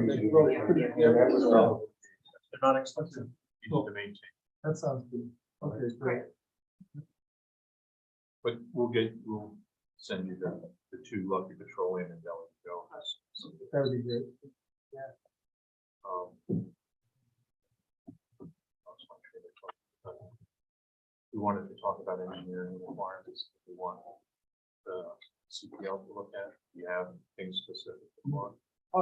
easy They to- grow pretty Yeah, that was all. They're not expensive. you need to maintain, That sounds good. Okay, great. but we'll send you the 2 Lucky Petroleum and Jelly to go. That would be great. We wanted to talk about engineering requirements. We want the CPL to look at. Do you have things specific in mind?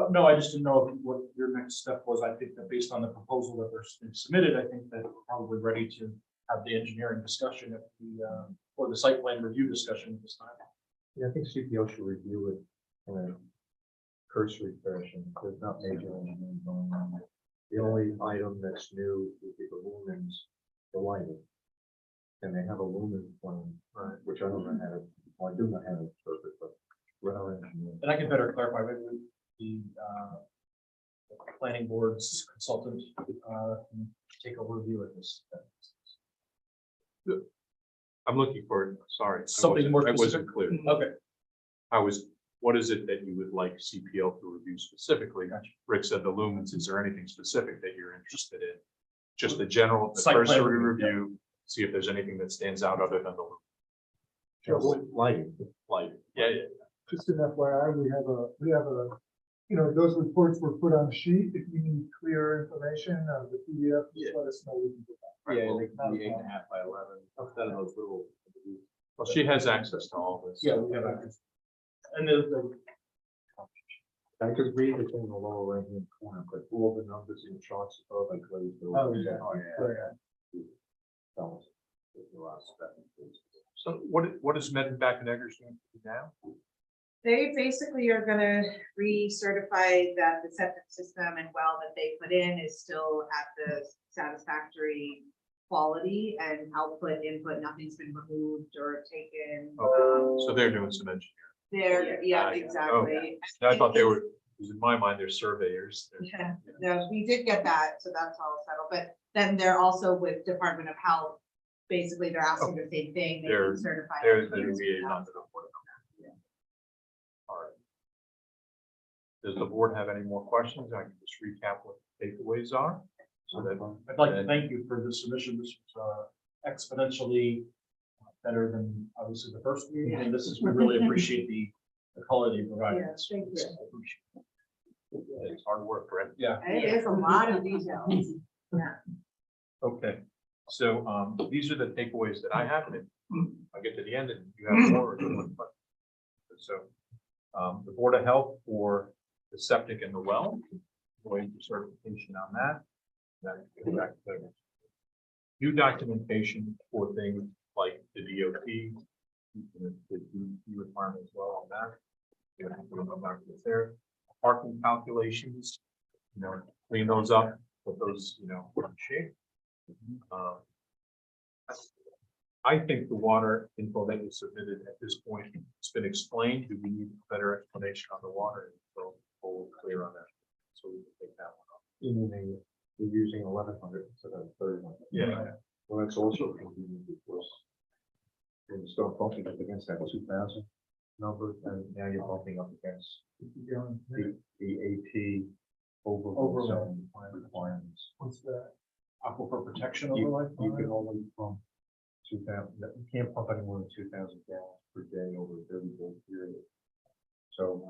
No, I just didn't know what your next step was. I think that based on the proposal that was submitted, I think that we're probably ready to have the engineering discussion at the, or the site plan review discussion this time. Yeah, I think CPO should review it in a cursory fashion. There's not major engineering going on there. The only item that's new is the lumens, the lighting. And they have a lumen plan, right, which I don't know how to, well, I do know how to interpret, but we're not engineering. And I can better clarify, maybe the planning board's consultant can take a review of this. I'm looking for, sorry. Something more I wasn't specific. clear. Okay. What is it that you would like CPL to review specifically? Gotcha. Rick said the lumens, is there anything specific that you're interested in? Just the general, the Site plan cursory review, review, see if there's anything that stands out other than the Lighting. light. Yeah, yeah. Just an FYI, we have a, you know, those reports were put on a sheet. If you need clear information of the PDF, just let us know. We can do that. Yeah, well, they can be 8.5 by 11, instead of those little. Well, she has access to all this. Yeah, we have access. And I could read it in the lower right hand corner, but all the numbers in charts above, I glazed over. Oh, yeah. So what is Medenbach and Eggers doing now? They basically are gonna recertify that the septic system and well that they put in is still at the satisfactory quality and output, input, nothing's been removed or taken. Okay, so they're doing some engineering. There, yeah, Yeah. exactly. I thought they were, because in my mind, they're surveyors. They're- Yeah, no, we did get that, so that's all settled, but then they're also with Department of Health. Basically, they're asking the same thing. They They're- need certified. They're the employees. liaison to the board. All right. Does the board have any more questions? I can just recap what the takeaways are. So that, I'd like to thank you for the submission. This was exponentially better than obviously the first meeting, and this is, we really appreciate the color you provided. Yeah, thank you. it's hard work, right? Yeah. It is a lot of details. Okay, so these are the takeaways that I have, and I get to the end and you have more. So the Board of Health for the septic and the well, going for certification on that. Then go back to new documentation for things like the DOT, the requirement as well on that. You have to put them back there. Parking calculations, clean those up, put those, in shape. I think the water info that you submitted at this point, it's been explained. Do we need a better explanation on the water? So we'll clear on that. So we can take that one off. You mean we're using 1,100 instead of 3,100? Yeah. Well, that's also convenient because when you start bumping up against that 2,000 number, and now you're bumping up against the AP overall zone requirements. What's that? Aquifer protection You overlay. you can only pump 2,000, you can't pump any more than 2,000 gallons per day over a 30-day period. So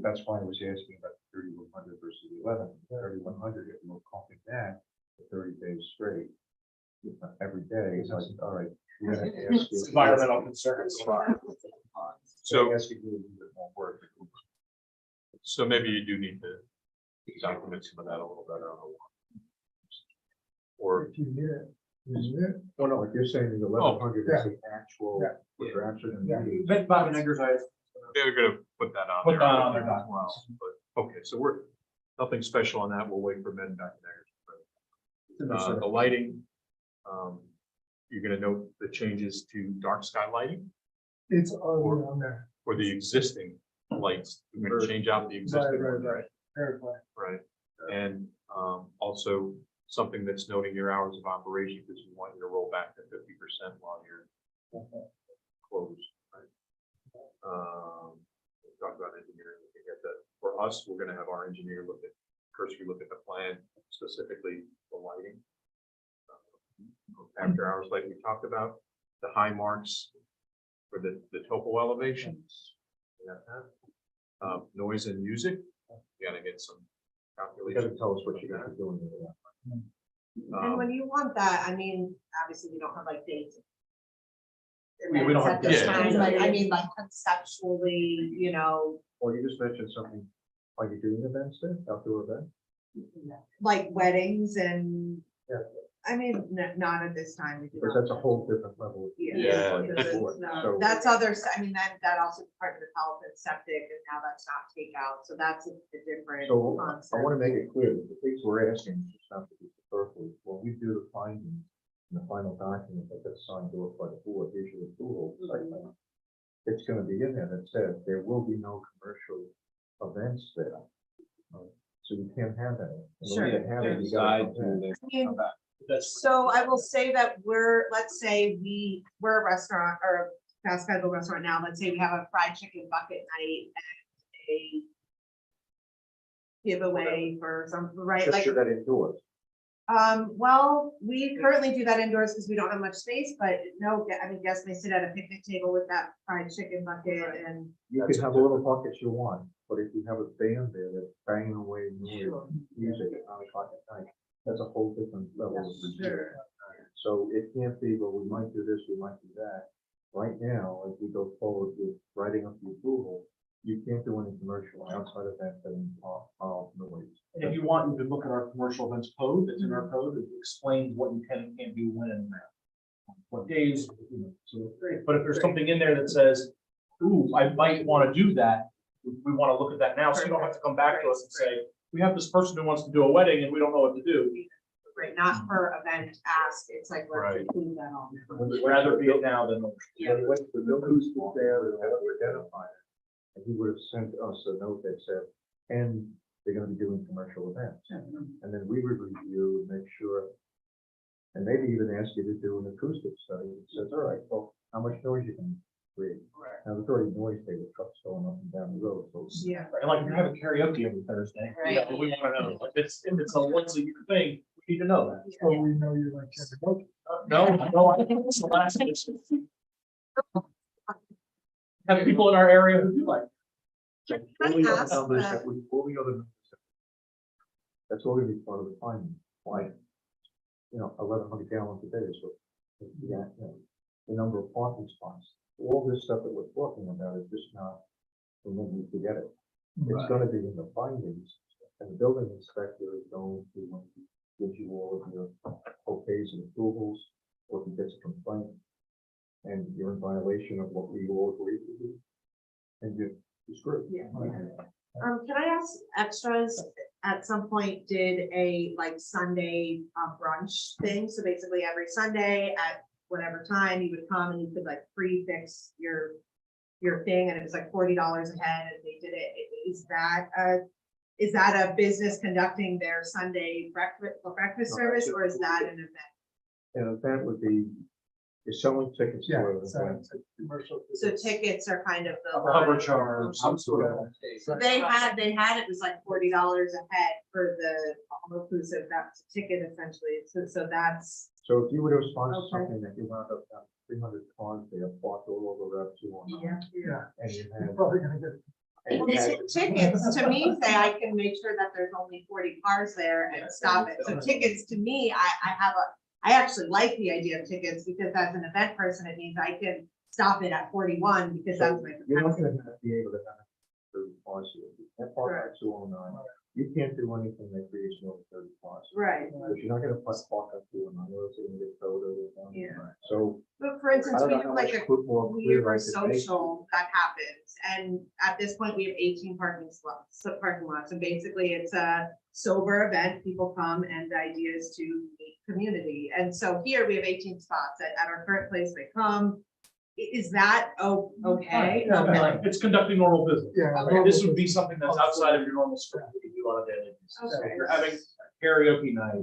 that's why I was asking about 3,100 versus 11. 3,100, if we're pumping that for 30 days straight, every day, it's like, all right, we're gonna ask you. Environmental concerns. So, ask you to do a little bit more work. so maybe you do need to document some of that a little better on the water. Or, If you need it, you need it. Well, no, like you're saying the 1,100 is the actual, Yeah. what you're actually Yeah. gonna need. But Bob and Eggers, they're gonna put that on. Put there that on their as well. But, okay, so we're, nothing special on that. We'll wait for men back there. The lighting, you're gonna note the changes to dark sky lighting It's already on there. or the existing lights. We're gonna change out the existing. ones, Right. Verify. Right, and also something that's noting your hours of operation, because we want you to roll back to 50% while you're closed, right? We talked about engineering, looking at that. For us, we're gonna have our engineer look at, first we look at the plan, specifically the lighting. After hours, like we talked about, the high marks for the topo elevations. Noise and music, you gotta get some You gotta calculations. tell us what you're gonna be doing with that. And when you want that, I mean, obviously, we don't have like dates. Yeah, we don't have- At this yeah. time, but I mean, like conceptually, Well, you just mentioned something, are you doing events there, outdoor events? like weddings and. Yeah. I mean, not at this time. we do Because not. that's a whole different level. of- Yeah. Because it's not- So- That's others, I mean, that also Department of Health and septic, and now that's not takeout, so that's a different So concept. I want to make it clear that the things we're asking, just not to be superfluous, when we do the findings in the final document that gets signed off by the board, issue approval, site plan, it's going to be in there that says there will be no commercial events there. So you can't have that. In order to have it, you gotta come back. I mean, That's So I will say that let's say we're a restaurant or a fast casual restaurant now, let's say we have a fried chicken bucket night and a giveaway for some, right, Just like, do that indoors. well, we currently do that indoors because we don't have much space, but no, I mean, guests may sit at a picnic table with that fried chicken bucket and, You can have all the buckets you want, but if you have a band there that's banging away music at 9 o'clock at night, that's a whole different level of review. Sure. So it can't be, well, we might do this, we might do that. Right now, as we go forward with writing up the approval, you can't do any commercial outside of that noise. And if you want, you can look at our commercial events code, that's in our code, it explains what you can and can't do when and what days, so it's great. But if there's something in there that says, ooh, I might want to do that, we want to look at that now, so you don't have to come back to us and say, we have this person who wants to do a wedding and we don't know what to do. right, not per event ask, it's like, let's Right. include that on. We'd rather be it now than later. And when the buildings go there, we have to identify it. And he would have sent us a note that said, and they're gonna be doing commercial events. And then we would review and make sure, and maybe even ask you to do an acoustic study. It says, all right, well, how much noise you can create? Now, there's already noise there with trucks going up and down the road, so. Yeah. Right, like, you're having karaoke every Thursday. Right. Yeah, we wanna know, if it's a once a year thing, we need to know that. So we know you like karaoke. No, I think it's the last edition. Have people in our area who do like. Only other ask numbers that- that we, only other numbers. That's all gonna be part of the finding, why, 1,100 gallons a day is what, yeah, the number of parking spots. All this stuff that we're talking about is just not, when we forget it. It's gonna be in the findings, and the building inspector is going to give you all of your okays and approvals, or if he gets a complaint, and you're in violation of what we all agree to do, and you're screwed. Yeah. Can I ask extras, at some point did a like Sunday brunch thing? So basically every Sunday at whatever time you would come and you could like pre-fix your thing and it was like $40 a head and they did it. Is that a business conducting their Sunday breakfast No, service that's or is that an event? An event would be, is selling tickets Yeah, for an so event. it's a commercial. So tickets are kind of the. Hover charge, some sort of. So they had, it was like $40 a head for the all-inclusive, that's a ticket essentially, so that's. So if you were to sponsor Okay. something that you wound up having 300 cars, they have parked all over Route 219. Yeah, And you you're had, probably gonna get. and you had, Tickets to me say I can make sure that there's only 40 cars there and stop it, so tickets to me, I actually like the idea of tickets, because as an event person, it means I can stop it at 41, because that's my you're not capacity. gonna be able to have 30 cars here. You can't park at 209. You can't do anything that creates more than 30 cars. Right, But you're not gonna park at 209, or else you're gonna get towed over. Yeah. So, but for I instance, don't we know do how like much a more New clear Year I could make it. social that happens, and at this point, we have 18 parking slots, parking lots, and basically it's a sober event, people come, and the idea is to meet community, and so here we have 18 spots, at our current place, they come. Is that okay? Yeah, Okay. It's conducting normal business. Yeah. Okay, this would be something that's outside of your normal scope that you do on a daily basis. So Okay. if you're having a karaoke night,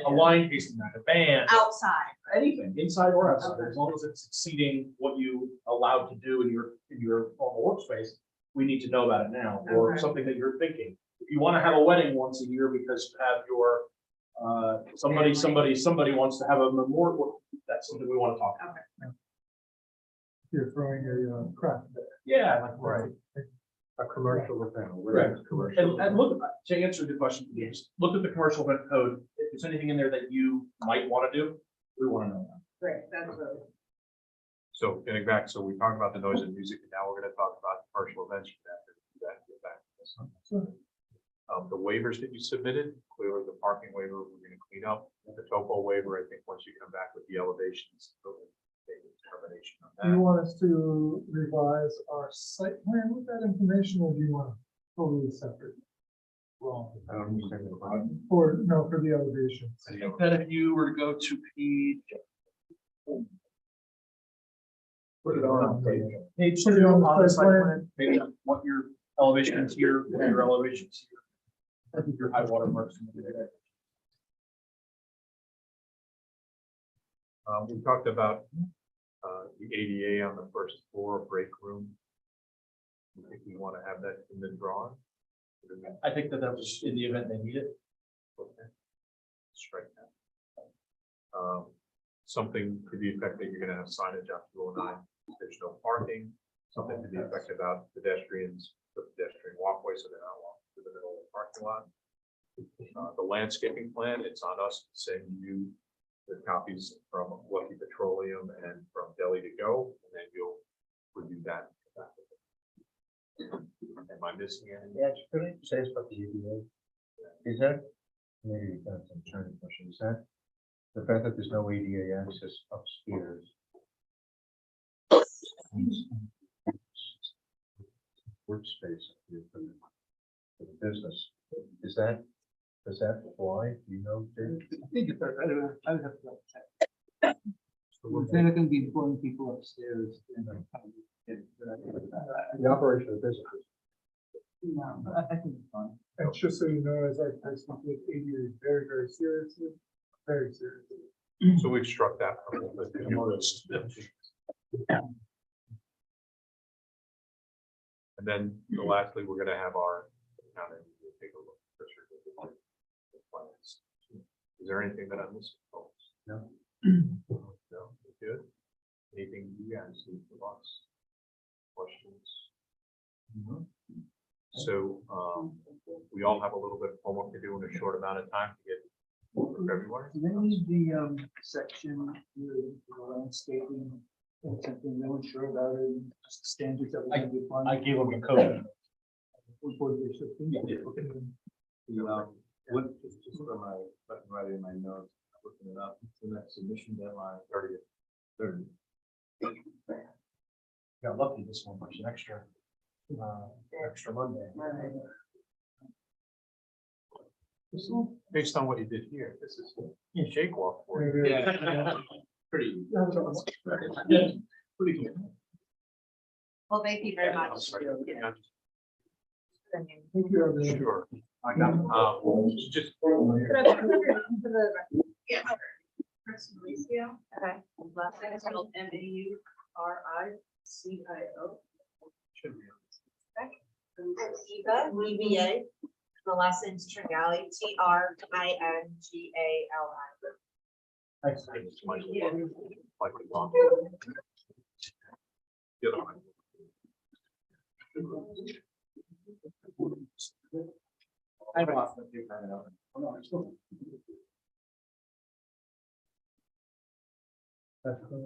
a wine tasting night, a band, Outside, anything, inside or outside, as long as it's exceeding what you allowed to do in your normal workspace, we need to know about it now, or Okay. something that you're thinking. If you want to have a wedding once a year because you have your, somebody wants to have a memorial, that's something we want to talk about. You're throwing a craft. Yeah, like, Right. A commercial event. Right. Commercial. And look, to answer the question, just look at the commercial event code. If there's anything in there that you might want to do, we want to know that. great, that's really. So getting back, so we talked about the noise and music, and now we're gonna talk about commercial events. You have to do that, get back to this. The waivers that you submitted, clearly the parking waiver, we're gonna clean up. The topo waiver, I think, once you come back with the elevations, we'll take a determination on Do you that. want us to revise our site plan with that information, or do you want to totally separate? Wrong. I don't understand the question. For the elevations. I think that if you were to go to page. Put it on. Page Put it two on the on the site site plan. plan, maybe what your elevation is here, what your elevation is here. I think your high water marks. We talked about, the ADA on the first floor break room. You think we wanna have that in the drawing? I think that was in the event they need it. Okay. Strike that. Something to the effect that you're gonna have signage up 209, there's no parking, something to the effect about pedestrians, the pedestrian walkway, so they're not walking through the middle of the parking lot. The landscaping plan, it's on us to send you the copies from Lucky Petroleum and from Delhi to Go, and then you'll review that. Am I missing anything? Yeah, could I say about the UDA? Is that, maybe that's an attorney question, is that the fact that there's no ADA access upstairs? Workspace here for the business, is that, does that apply, do you know, Dave? I think it's, I would have to check. They're not gonna be employing people upstairs. The operation of the business. No, I think it's fine. And just so you know, as I speak with ADA very, very seriously, very seriously. So we've struck that. from the new list. And then lastly, we're gonna have our accountant take a look. The plans. Is there anything that I'm missing? Folks? No. No, we're good. Anything you guys need from us? Questions? So, we all have a little bit of homework to do in a short amount of time to get for February. Do they need the section here, landscaping, and something no one sure about it, just standards that we can define? I gave them the code. What, just for my, writing my notes, looking it up, so that submission deadline 30th. Got lucky this one, was an extra Monday. Based on what you did here, this is a cakewalk for you. Pretty. Pretty good. Well, thank you very I'm much. sorry. Thank you, everyone. Sure. I got, just, Yeah. Chris Mauricio. Okay. Last name is spelled Maurio. should be. Eva, EVA. The last name's Tringali, TRINGALI. Thanks. It's Michael. Michael Long. The other one. I lost the paper. I know. Oh, no, it's still- That's good.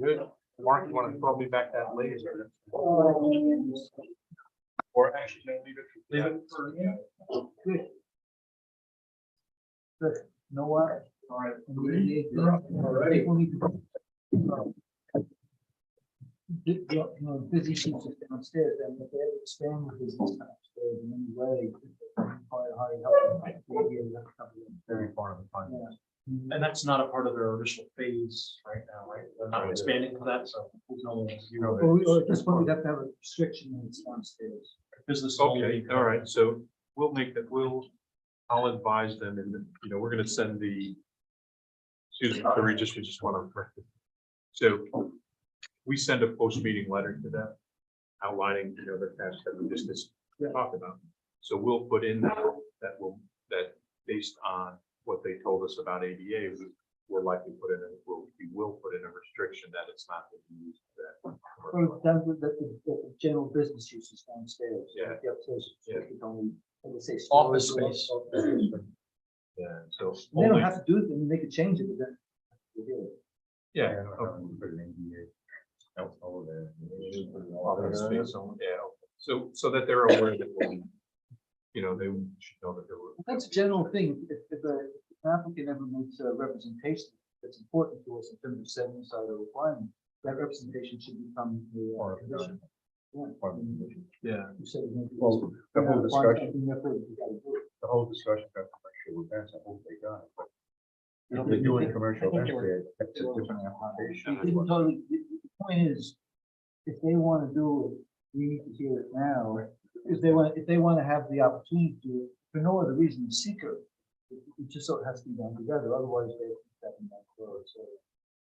Good. Mark, you want to throw me back that laser? Or actually, no, leave it for. Good. Good. Know what? All right. All right. People need to. Busy seats downstairs, and if they ever expand the business downstairs in any way, quite hard help. Very far in the finance. And that's not a part of their initial phase right now, right? They're not expanding to that, so. there's no- Or at this point, we'd have to have a restriction when it's downstairs. Business. Okay, all right, so we'll make that, I'll advise them and, we're gonna send the. Excuse me, we just want to. So we send a post-meeting letter to them outlining, the tasks that we just talked about. So we'll put in that based on what they told us about ADA, we're likely we will put in a restriction that it's not to be used for that. Or down to the general business uses downstairs. Yeah. The upstairs, Yeah. it's only, they say. Office storage, space. Yeah, so. They don't have to do it, then they could change it, but then. they do it. Yeah. Other Space on- Yeah, so that they're aware that, they should know that there were. That's a general thing, if an applicant ever makes a representation, that's important to us in terms of setting aside a requirement, that representation should become the condition. Yeah. You said it may be- Well, the whole Yeah, discussion, something therefore you gotta do it. the whole discussion, got commercial events, I hope they got it, but. I If they're doing commercial I think events, they were- that's a different application. They didn't totally, the point is, if they want to do it, we need to hear it now. If they want to have the opportunity to do it, for no other reason, seeker, it just sort of has to be done together, otherwise they have to step in that road, so.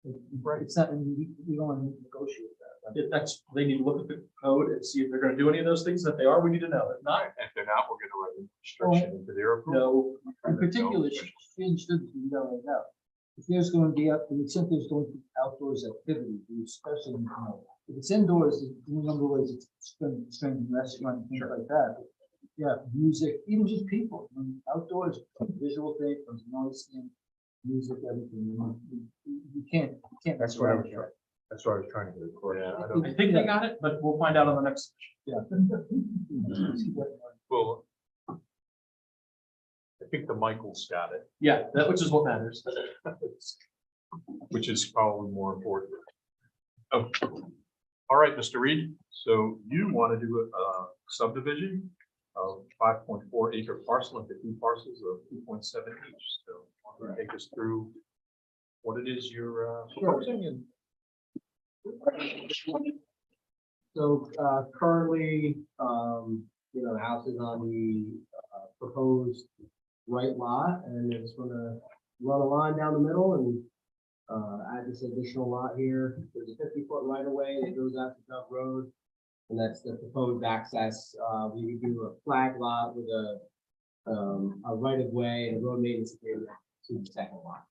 It's not, we don't want to negotiate that. They need to look at the code and see if they're gonna do any of those things. If they are, we need to know. If not, If they're not, we're gonna write a restriction into their no. approval. In particular, she understood to do that right now. If there's going to be, to the extent there's going to be outdoors activity, especially, if it's indoors, in a number of ways, it's strength restaurant, things like that. Yeah, music, even just people, outdoors, visual thing, from noise, and music, everything, you can't. That's what I was trying, that's what I was trying to get across. Yeah, I don't- I think they got it, but we'll find out on the next. Yeah. Well, I think the Michael's got it, Yeah, which is what matters. which is probably more important. Oh, all right, Mr. Reed, so you want to do a subdivision of 5.4 acre parcel into 2 parcels of 2.7 each, so why don't you take us through what it is you're proposing and So, currently, the house is on the, proposed right lot, and they're just gonna run a line down the middle and, add this additional lot here. There's a 50-foot right of way that goes out to Dove Road, and that's the proposed access. We would do a flag lot with a right of way and a road maintenance agreement to the second lot.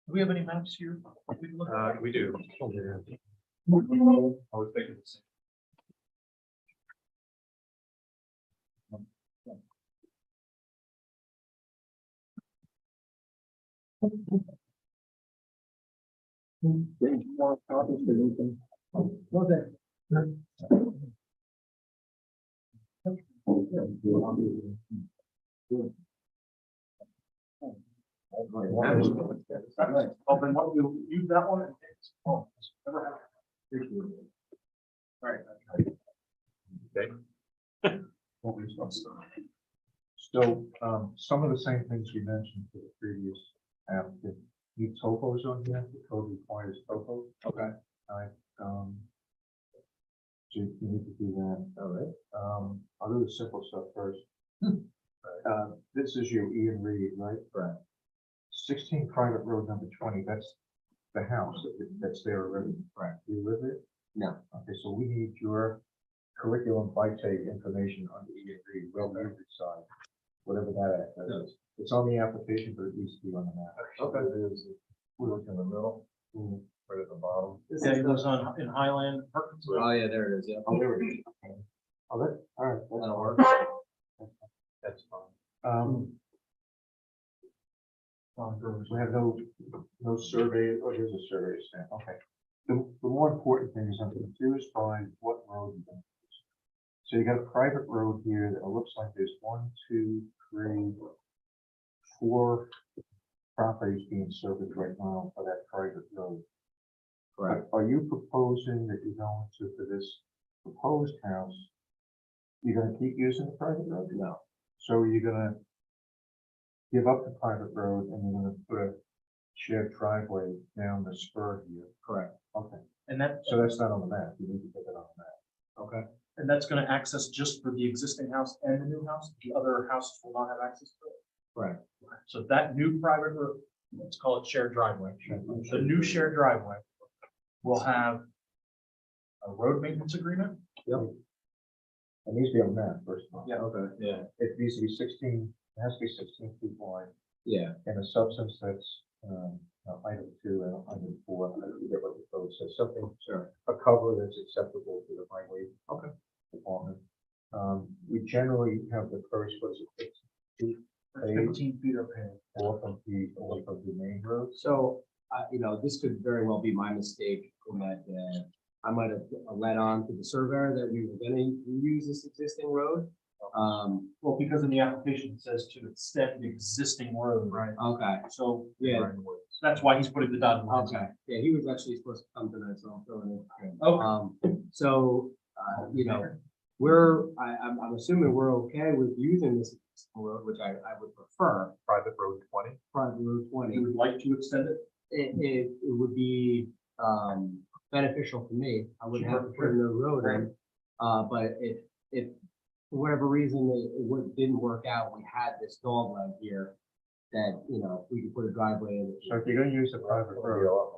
Do we have any maps here? We can look at? we do. Oh, yeah. I was thinking the same. Oh, then what we'll use that one. Oh, never happened. All right. Okay. What we supposed to- So, some of the same things we mentioned for the previous applicant, need topos on here, the code requires topos. Okay. Alright, so you need to do that. All right. I'll do the simple stuff first. This is your Ian Reed, right? Correct. 16 private road number 20, that's the house that's there already. Correct. Do you live there? No. Okay, so we need your curriculum vitae information on the Ian Reed, well, every side, whatever that is. It's on the application, but it needs to be on the map. Okay. It is, we look in the middle, right at the bottom. Yeah, it goes on in Highland. Perkins. Oh, yeah, there it is, yeah. Oh, there it is. Okay. Oh, that, all right. That'll work. That's fine. We have no survey, oh, here's a survey stamp, okay. The more important thing is I'm confused by what road you're gonna use. So you got a private road here that looks like there's 1, 2, 3, 4 properties being serviced right now for that private road. Correct. Are you proposing that you're going to, for this proposed house, you're gonna keep using the private road? No. So you're gonna give up the private road and you're gonna put a shared driveway down the spur here? Correct. Okay, And that, so that's not on the map, you need to get that on the map. Okay. and that's gonna access just for the existing house and the new house. The other houses will not have access to it. Correct. So that new private road, let's call it shared driveway. The new shared driveway will have a road maintenance agreement. It needs to be on the map first of all. Yeah. Okay, yeah, It needs to be 16, it has to be 16 feet wide, yeah. and a substance that's, item 2 and item 4, I forget what the code says, something, a cover that's acceptable to the highway. Okay. Department. We generally have the first, what is it, 15 feet, 15 feet of paved. off of the main road. So, this could very well be my mistake in that, I might have led on to the surveyor that we were gonna use this existing road. Well, because in the application it says to extend the existing road, right? Okay, So yeah, that's why he's putting the dotted lines. okay, yeah, he was actually supposed to come tonight, so I'm throwing it. Okay. So, I'm assuming we're okay with using this road, which I would prefer, Private road 20. private road You 20. would like to extend it? It would be, beneficial for me. I wouldn't have to turn the road in. But if for whatever reason it didn't work out, we had this dog leg here that, we could put a driveway in. So if you're gonna use the private road,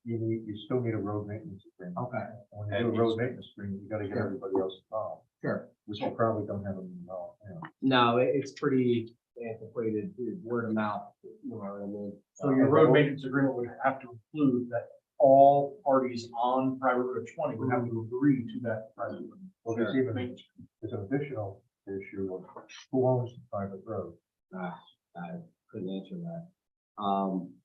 you still need a road maintenance agreement. Okay, When you do a road maintenance agreement, you gotta get everybody else involved, sure. which you probably don't have them involved, No, it's pretty antiquated, word of mouth, you know what I mean? So your road maintenance agreement would have to include that all parties on private road 20 would have to agree to that private road. Well, there's even, there's an additional issue of who owns the private road. I couldn't answer that.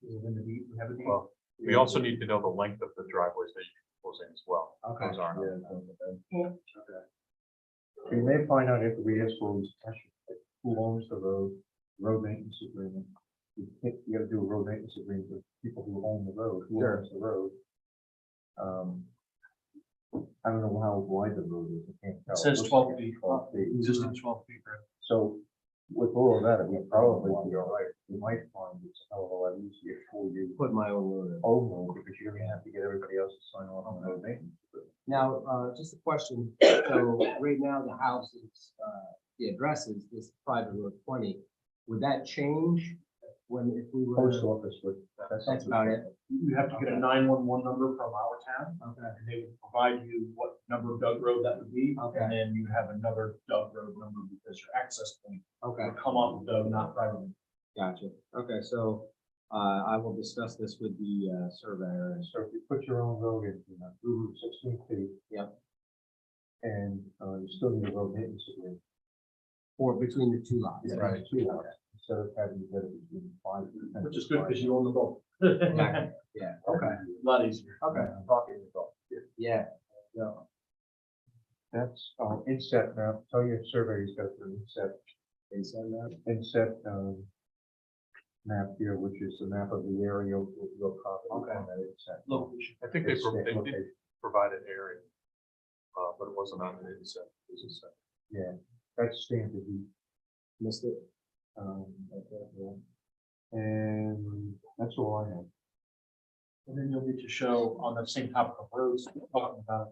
Is it in the deed? We have a deed? Well, we also need to know the length of the driveways that you're proposing as well. Okay. Those aren't. So you may find out if we ask for these questions, like who owns the road maintenance agreement. You gotta do a road maintenance agreement with people who own the road, who Sure. owns the road. I don't know how wide the road is, I can't tell. It says 12 feet. 12 feet. Existing 12 feet, right? So with all of that, we probably be all right. We might find it's will you Put my own road in. own because you're gonna have to get everybody else to sign off on road maintenance. Now, just a question, so right now the house is, the address is this private road 20, would that change when, if we were? Post office would. That's about it. You have to get a 911 number from our town, Okay, and they would provide you what number of Doug Road that would be. Okay. And then you have another Doug Road number because your access point okay, would come off of Doug, not private. gotcha, okay, so, I will discuss this with the, surveyor. So if you put your own road in, 16 feet. Yep. And, you still need a road maintenance agreement. Or between the two lots. Right. Two lots, instead of having to get it between 5 and 10. Which is good because you own the both. Exactly, yeah, Okay, a lot easier. okay, I'm talking about. yeah, no, That's, inset map, tell your survey he's got the inset, map here, which is the map of the area of your property on that inset. Location. I think they It's state did location. provide an area, but it wasn't on the inside. It was inside. Yeah, that's standard. missed it. Okay, yeah. And that's all I have. And then you'll need to show on the same topic of roads we're talking about.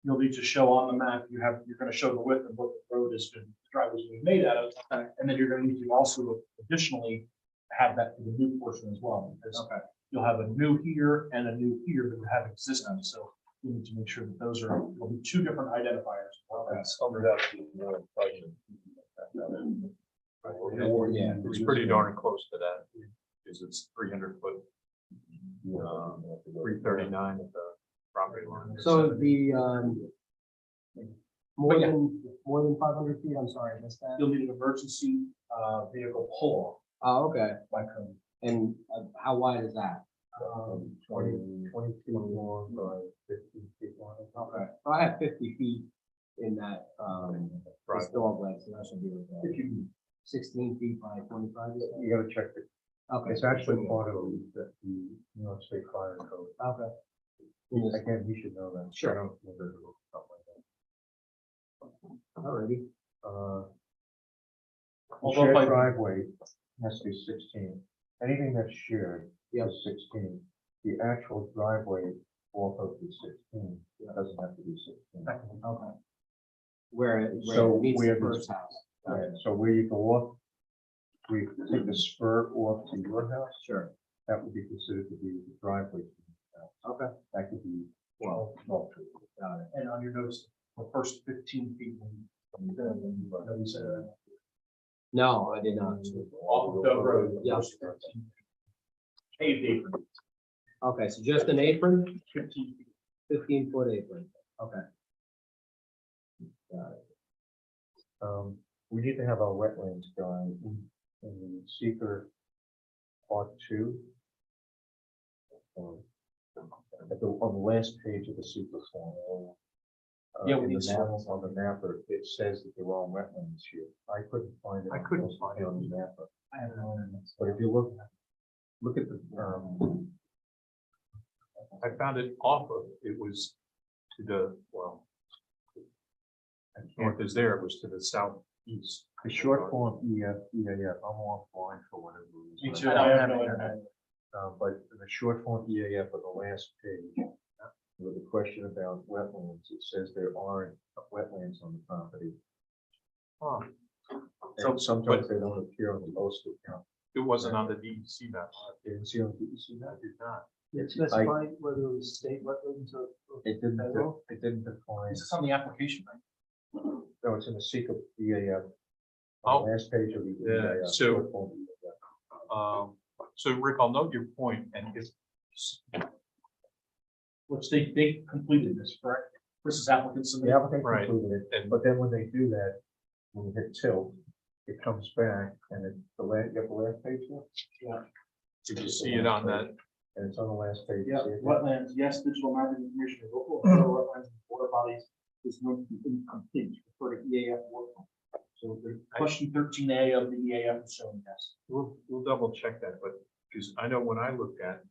You'll need to show on the map, you're gonna show the width of what the road has been, the driveway's been made out of. And then you're gonna need to also additionally have that for the new portion as well, because you'll have a new here and a new here that you have existing, so you need to make sure that those are, will be two different identifiers. Yeah. It's pretty darn close to that, because it's 300 foot, 339 at the property line. So the, more than 500 feet, I'm sorry, I missed that. You'll need an emergency, vehicle pull Oh, okay, off by code. and how wide is that? 20 feet long by 15 feet wide. Okay, so I have 50 feet in that, Right. this dog leg, so that should be If okay. you 16 feet by 25. You gotta check it. Okay. It's actually part of the New York State Fire Code. Okay. Again, you should know that. Sure. I don't know there's a little stuff like Alrighty. that. Although Shared by- driveway has to be 16. Anything that's shared Yep. is 16. The actual driveway off of the 16 doesn't have to be 16. Okay. Where So it meets where the the- first house. Right, so where you go off, we take the spur off to your house, Sure. that would be considered to be the driveway. to your house. Okay. That could be 12 feet. Got it. And on your notes, the first 15 feet. When you said that. No, I did not. Off of Doug Road. Yeah. first 15 Paved apron, Okay, so just an apron, 15 feet. 15-foot apron. Okay. We need to have our wetlands guy in the seeker part 2. On the last page of the seeker form. Yeah, we in need the to- map, on the mapper, it says that they're all wetlands here. I couldn't find it. I couldn't find it. on the mapper. I have no internet. But if you look at the, I found it off of, it was to the, well, north is there, it was to the southeast. the short form EAF, I'm offline for whatever reason. Me too, I have no internet. But the short form EAF on the last page, with the question about wetlands, it says there aren't wetlands on the property. Huh. So sometimes they don't appear on the postal account. It wasn't on the DEC map. Didn't see on the DEC I map. did not. It specified whether it was state wetlands or. It didn't define. Is this on the application, right? No, it's in the secret EAF. Oh. On the last page of the Yeah, EAF. so- short form EAF. So Rick, I'll note your point, and if, Which they completed this, correct? This is applicant The submitted. applicant Right. completed it, And- but then when they do that, when you hit tilt, it comes back and it, you have the last page there? did you see it on that? And it's on the last page. Yeah, See it? wetlands, yes, digital mapping information of local and federal wetlands and water bodies is incomplete, refer to EAF work. So the question 13A of the EAF is showing yes. We'll double check that, but, because I know when I looked at.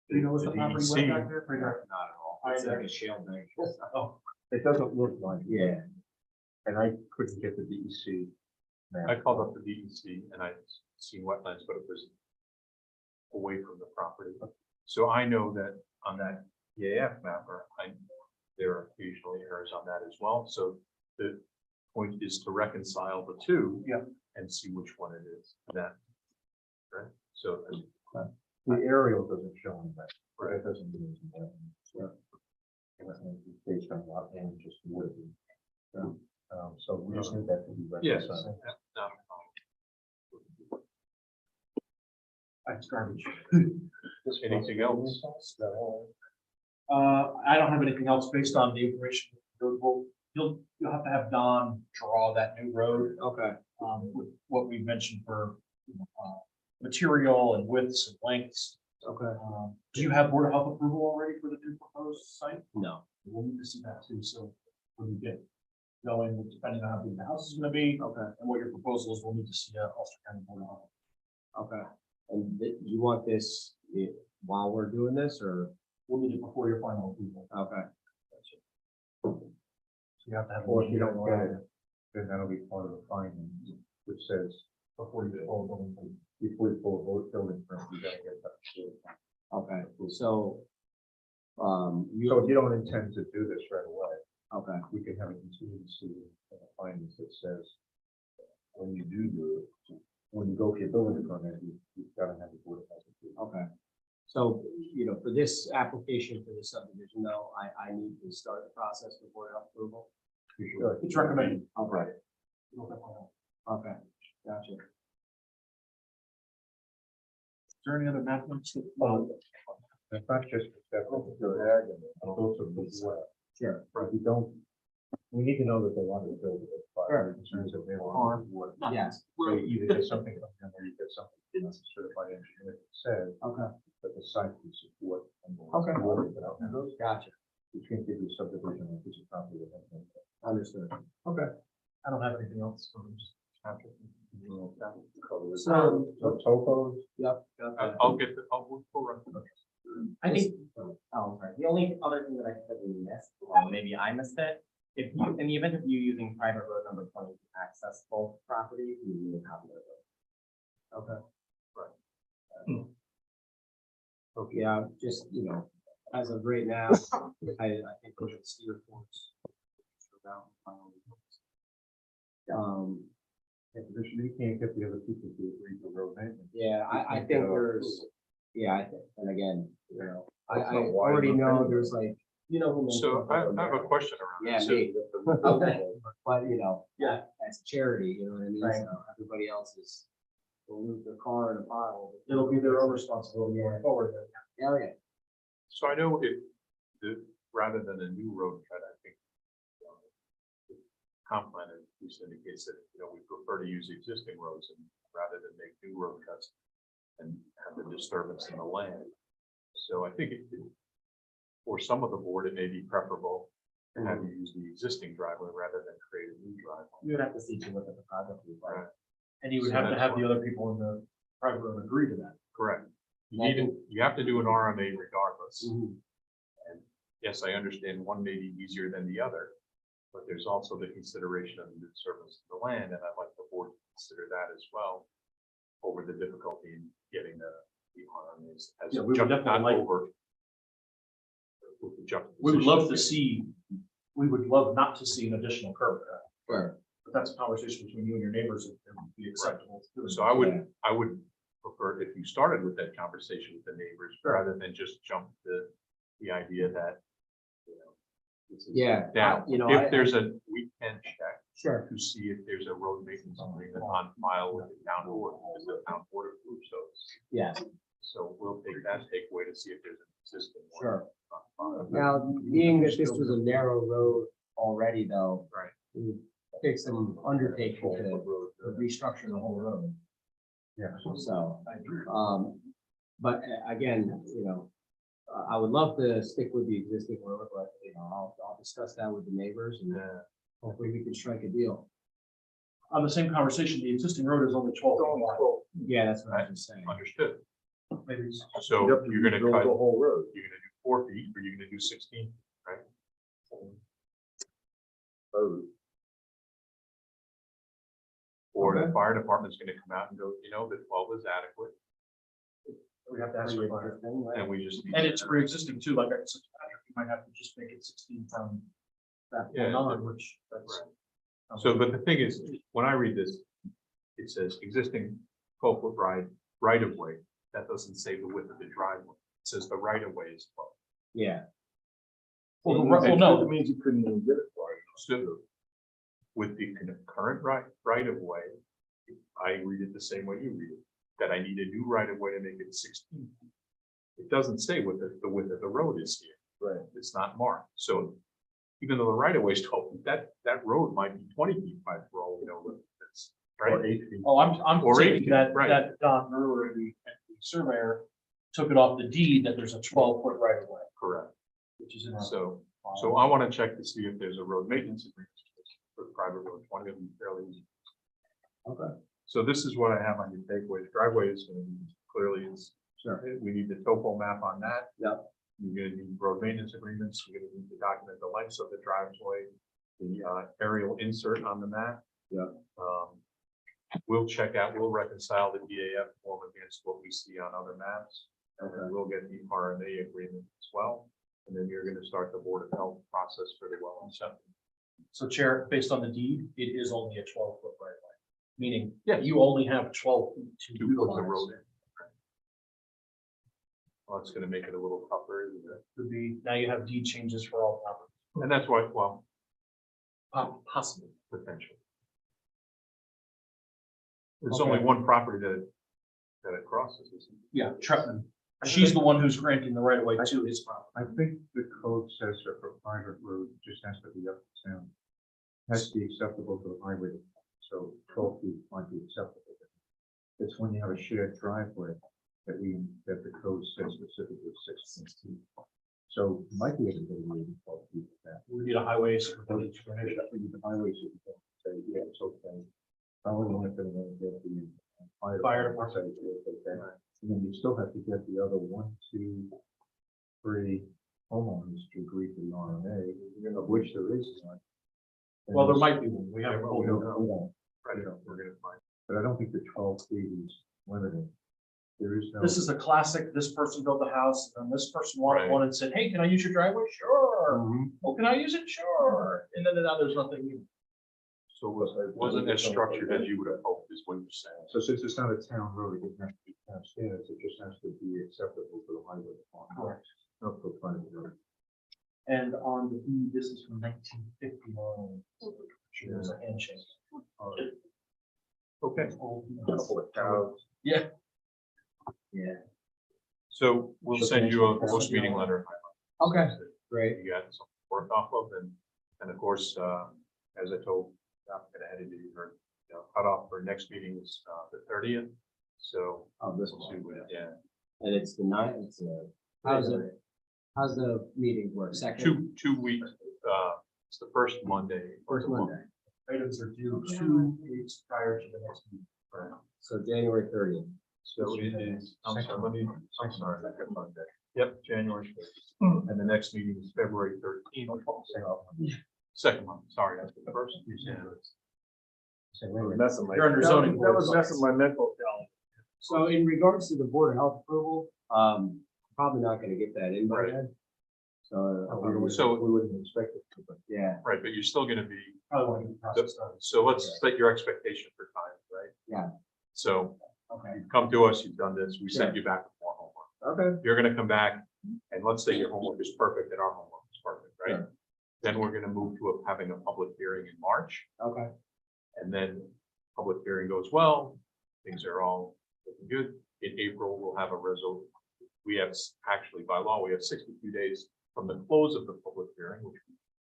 Do you know what's the property DEC, went back there? Not at all. It's like a shale bank. Oh, It doesn't look like. it. Yeah. And I couldn't get the DEC map. I called up the DEC and I seen wetlands, but it was away from the property. So I know that on that EAF mapper, there are occasionally errors on that as well. So the point is to reconcile the two. Yeah. And see which one it is. That, right? So The aerial doesn't show any that, right? It doesn't do anything that. Based on lot and just wood. So we just need that to be yes, reconciled. no, That's garbage. anything else? I don't have anything else based on the information. You'll have to have Don draw that new road. Okay. With what we mentioned for material and widths and lengths. Okay. Do you have Board of Health approval already for the new proposed site? No. We'll need to see that too, so when we get going, depending on how big the house is gonna be Okay. and what your proposal is, we'll need to see Ulster County Board of Health. Okay. And you want this while we're doing this or? We'll need it before your final approval. Okay. So you have to have. Or if you don't get it, then that'll be part of the finding, which says before you pull a building, before you pull a building permit, you gotta get that. Okay. So, So if you don't intend to do this right away, okay. we can have a contingency in the findings that says when you do it, when you go for your building permit, you've got to have the board of health approval. Okay. So, for this application for this subdivision, though, I need to start the process before approval? You should. It's recommended. Okay. Okay, gotcha. Is there any other mappings? It's not just that particular ag, and it's also the wet. Sure. If you don't, we need to know that they want to build it. Sure. In terms of their farm. Yes. So you either get something from them or you get something from a certified engineer that says Okay. that the site can support. Okay. Those Gotcha. you can't give you a subdivision on a piece of property. that has no- Understood. I don't have anything else. So I'm just- So, So topos, yep. I'll get the, we'll run. I think, oh, I'm sorry, the only other thing that I said we missed, or maybe I missed it, if you, in the event of you using private road number 20 to access both properties, you need a copy of it. Okay. Yeah, just, as of right now, I think we should steer towards. you can't get the other people to agree to road maintenance. Yeah, I think there's, and again, I That's not wide already enough know anyway. there's like, who. So I have a question around Yeah, this. me. Okay, but Yeah. as a charity, you know what I mean? Right. So everybody else is, will lose their car in a pile. It'll be their own responsibility going forward. Yeah, yeah. So I know rather than a new road cut, I think the comp plan at least indicates that, we prefer to use existing roads and rather than make new road cuts and have the disturbance in the land. So I think for some of the board, it may be preferable to have you use the existing driveway rather than create a new driveway. You would have to see to look at the project. Right. And you would So have to that's have the fine. other people in the private road agree to that. Correct. You have to do an RMA regardless. And yes, I understand one may be easier than the other, but there's also the consideration of the disturbance of the land, and I'd like the board to consider that as well over the difficulty in getting the RMAs. as Yeah, we would jump- definitely not like- over. with the We would love to juxtaposition. we would love not to see an additional curb cut. Sure. But that's a conversation between you and your neighbors, if it would be acceptable. to do. So I would prefer if you started with that conversation with the neighbors, rather than just jump to the idea that, this is Yeah, down. I- If there's we can check Sure. to see if there's a road maintenance agreement on file with the town board, because the town board approves those. Yes, So we'll take that takeaway to see if there's an existing one. sure. on file. Now, being that this was a narrow road already though. Right. It would take some undertaking to restructure the whole road. Yeah. So, but again, I would love to stick with the existing road, but, I'll discuss that with the neighbors and hopefully we can strike a deal. On the same conversation, the existing road is only 12 feet wide. Yeah, that's what I was just saying. Understood. Maybe So you're gonna Build cut, the whole road. you're gonna do 4 feet, or you're gonna do 16, right? Or the fire department's gonna come out and go, the 12 is adequate. We have to ask for fire. And we just. need And to- it's pre-existing too, like I said, Patrick, you might have to just make it 16 from that Yeah, point on, which that's. So, but the thing is, when I read this, it says existing 12-foot right of way. That doesn't say the width of the driveway. It says the right of way is 12. Yeah. Well, no, It means you couldn't even get it far. So with the current right of way, I read it the same way you read it, that I need a new right of way to make it 16. It doesn't say what the width of the road is here. Right. It's not marked. So even though the right of way is 12, feet, that road might be 20 feet by for all we know. That's right. Or 8 feet. oh, I'm Or saying 18, that, right. that Don Brewer, the surveyor, took it off the deed that there's a 12-foot right of way, Correct. which is in our. So I want to check to see if there's a road maintenance agreement for private road, 20 of them fairly easy. Okay. So this is what I have on your takeaways. Driveway is going to be clearly is, we need the topo map on that. Yep. You're gonna need road maintenance agreements, you're gonna need to document the lengths of the driveway, the aerial insert on the map. Yep. We'll check out, we'll reconcile the DAF form against what we see on other maps. And then we'll get the RMA agreement as well. And then you're gonna start the Board of Health process for the well and septic. So Chair, based on the deed, it is only a 12-foot right of way, meaning, yeah, you only have 12 feet to To put the utilize. road in. Well, it's gonna make it a little tougher, isn't it? Could be, now you have deed changes for all property, And that's why, well, possibly. potential. There's Okay. only one property that it crosses, isn't it? Yeah, Trutman. She's the one who's granting the right of way to his property. I think the code says that for private road, it just has to be up to town. Has to be acceptable to the highway, so 12 feet might be acceptable. It's when you have a shared driveway that that the code says specifically 16 feet. So you might be able to get away with 12 feet with that. We need a highway Those superintendent. are the highways that you can say, yeah, it's okay. Probably not gonna get the Fire department say it's okay. And then you still have to get the other 1, 2, 3 homeowners to agree to the RMA, of which there is one. Well, there might be one. We haven't. We don't know. Right, Yeah. we're gonna find. But I don't think the 12 feet is limited. There is no. This is a classic, this person built the house, and this person wanted Right. one and said, hey, can I use your driveway? Sure. Mhm. Oh, can I use it? Sure. And then now there's nothing. So it wasn't as structured as you would have hoped, is what you're saying. So since it's not a town road, it doesn't have to be town standards, it just has to be acceptable to the highway department. Correct. Not for private road. And on the deed, this is from 1959. Sure, there's a handshake. Okay. Couple of cows. Yeah. Yeah. So we'll send you a post-meeting letter. Okay, great. You got something to work off of, and of course, as I told, I'm gonna head into your, cutoff for next meeting is, the 30th. So. Oh, this we'll see what- Yeah, And it's the ninth, how's the meeting work? Second? 2 weeks, it's the first Monday. First Monday, Items are due 2 weeks prior to the next meeting. so January 30th. So it is, I'm sorry, second Monday. Yep, January 1st. And the next meeting is February 13th. Second month, sorry, that's the first. You're under zoning. That was messing my mental calendar. So in regards to the Board of Health approval, probably not gonna get that in by then. So, We wouldn't expect it to, but yeah, Right, but you're still gonna be, Probably want to get the process started. so let's set your expectation for time, right? Yeah. So okay, you've come to us, you've done this, we sent you back with more homework. okay, You're gonna come back, and let's say your homework is perfect and our homework is perfect, right? Sure. Then we're gonna move to having a public hearing in March, okay, and then public hearing goes well, things are all looking good. In April, we'll have a we have, actually, by law, we have 62 days from the close of the public hearing, which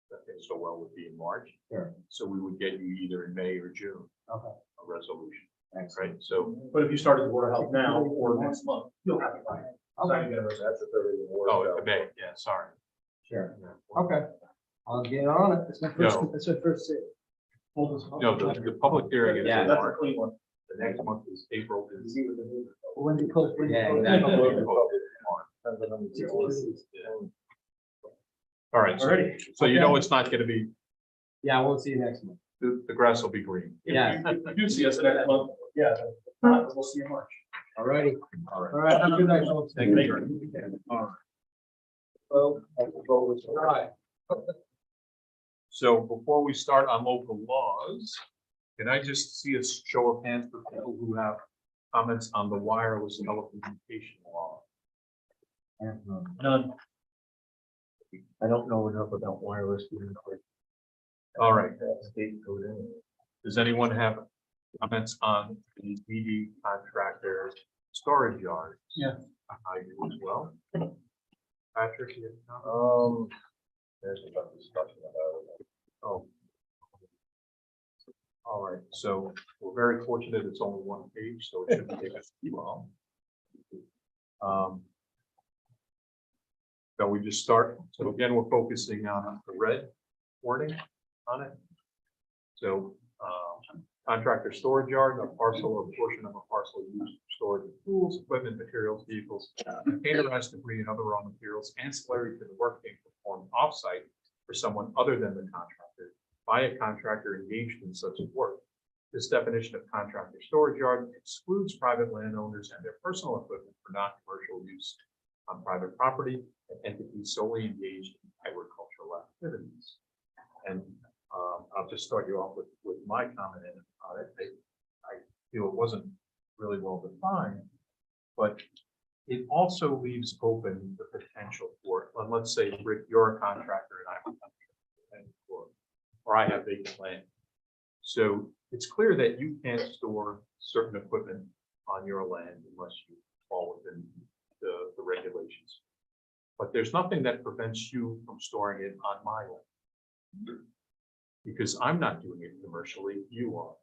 that things so well would be in March. sure, So we would get you either in May or June, okay, a resolution, excellent. right? So, But if you started the Board of Health now or next month, you'll have it by. Okay. that's the 30th. oh, it May, yeah, sorry. Sure, Yeah. okay, I'll get on it. That's my No. that's my first say. No, the public hearing is Yeah, in That's a March. clean one. The next month is April. is- When you close, Yeah, exactly. All right, so, Alrighty. so you know it's not gonna be, Yeah, I won't see you next month. the grass will be green. Yeah. If you do see us next month, yeah, then we'll see you in March. All righty. All right. All right, have a good night, folks. Thank you. All right. Well, I can vote with you. So before we start on local laws, can I just see a show of hands for people who have comments on the wireless telecommunication law? None. I don't know enough about wireless. All right. State code anyway. Does anyone have comments on the BD contractor storage yard? Yeah. I do as well. Patrick, you have a comment? There's about discussion about it. Oh. All right, so we're very fortunate it's only one page, so it shouldn't take us too long. So we just start, so again, we're focusing on the red wording on it. So contractor storage yard, a parcel or portion of a parcel used for storage of tools, equipment, materials, vehicles, containerized debris and other raw materials ancillary to the work being performed off-site for someone other than the contractor by a contractor engaged in such work. This definition of contractor storage yard excludes private landowners and their personal equipment for non-commercial use on private property and entities solely engaged in agricultural activities. And I'll just start you off with my comment on it. I feel it wasn't really well defined, but it also leaves open the potential for, let's say, Rick, you're a contractor and I'm a contractor, or I have vacant land. So it's clear that you can't store certain equipment on your land unless you fall within the regulations. But there's nothing that prevents you from storing it on my land. Because I'm not doing it commercially, you are.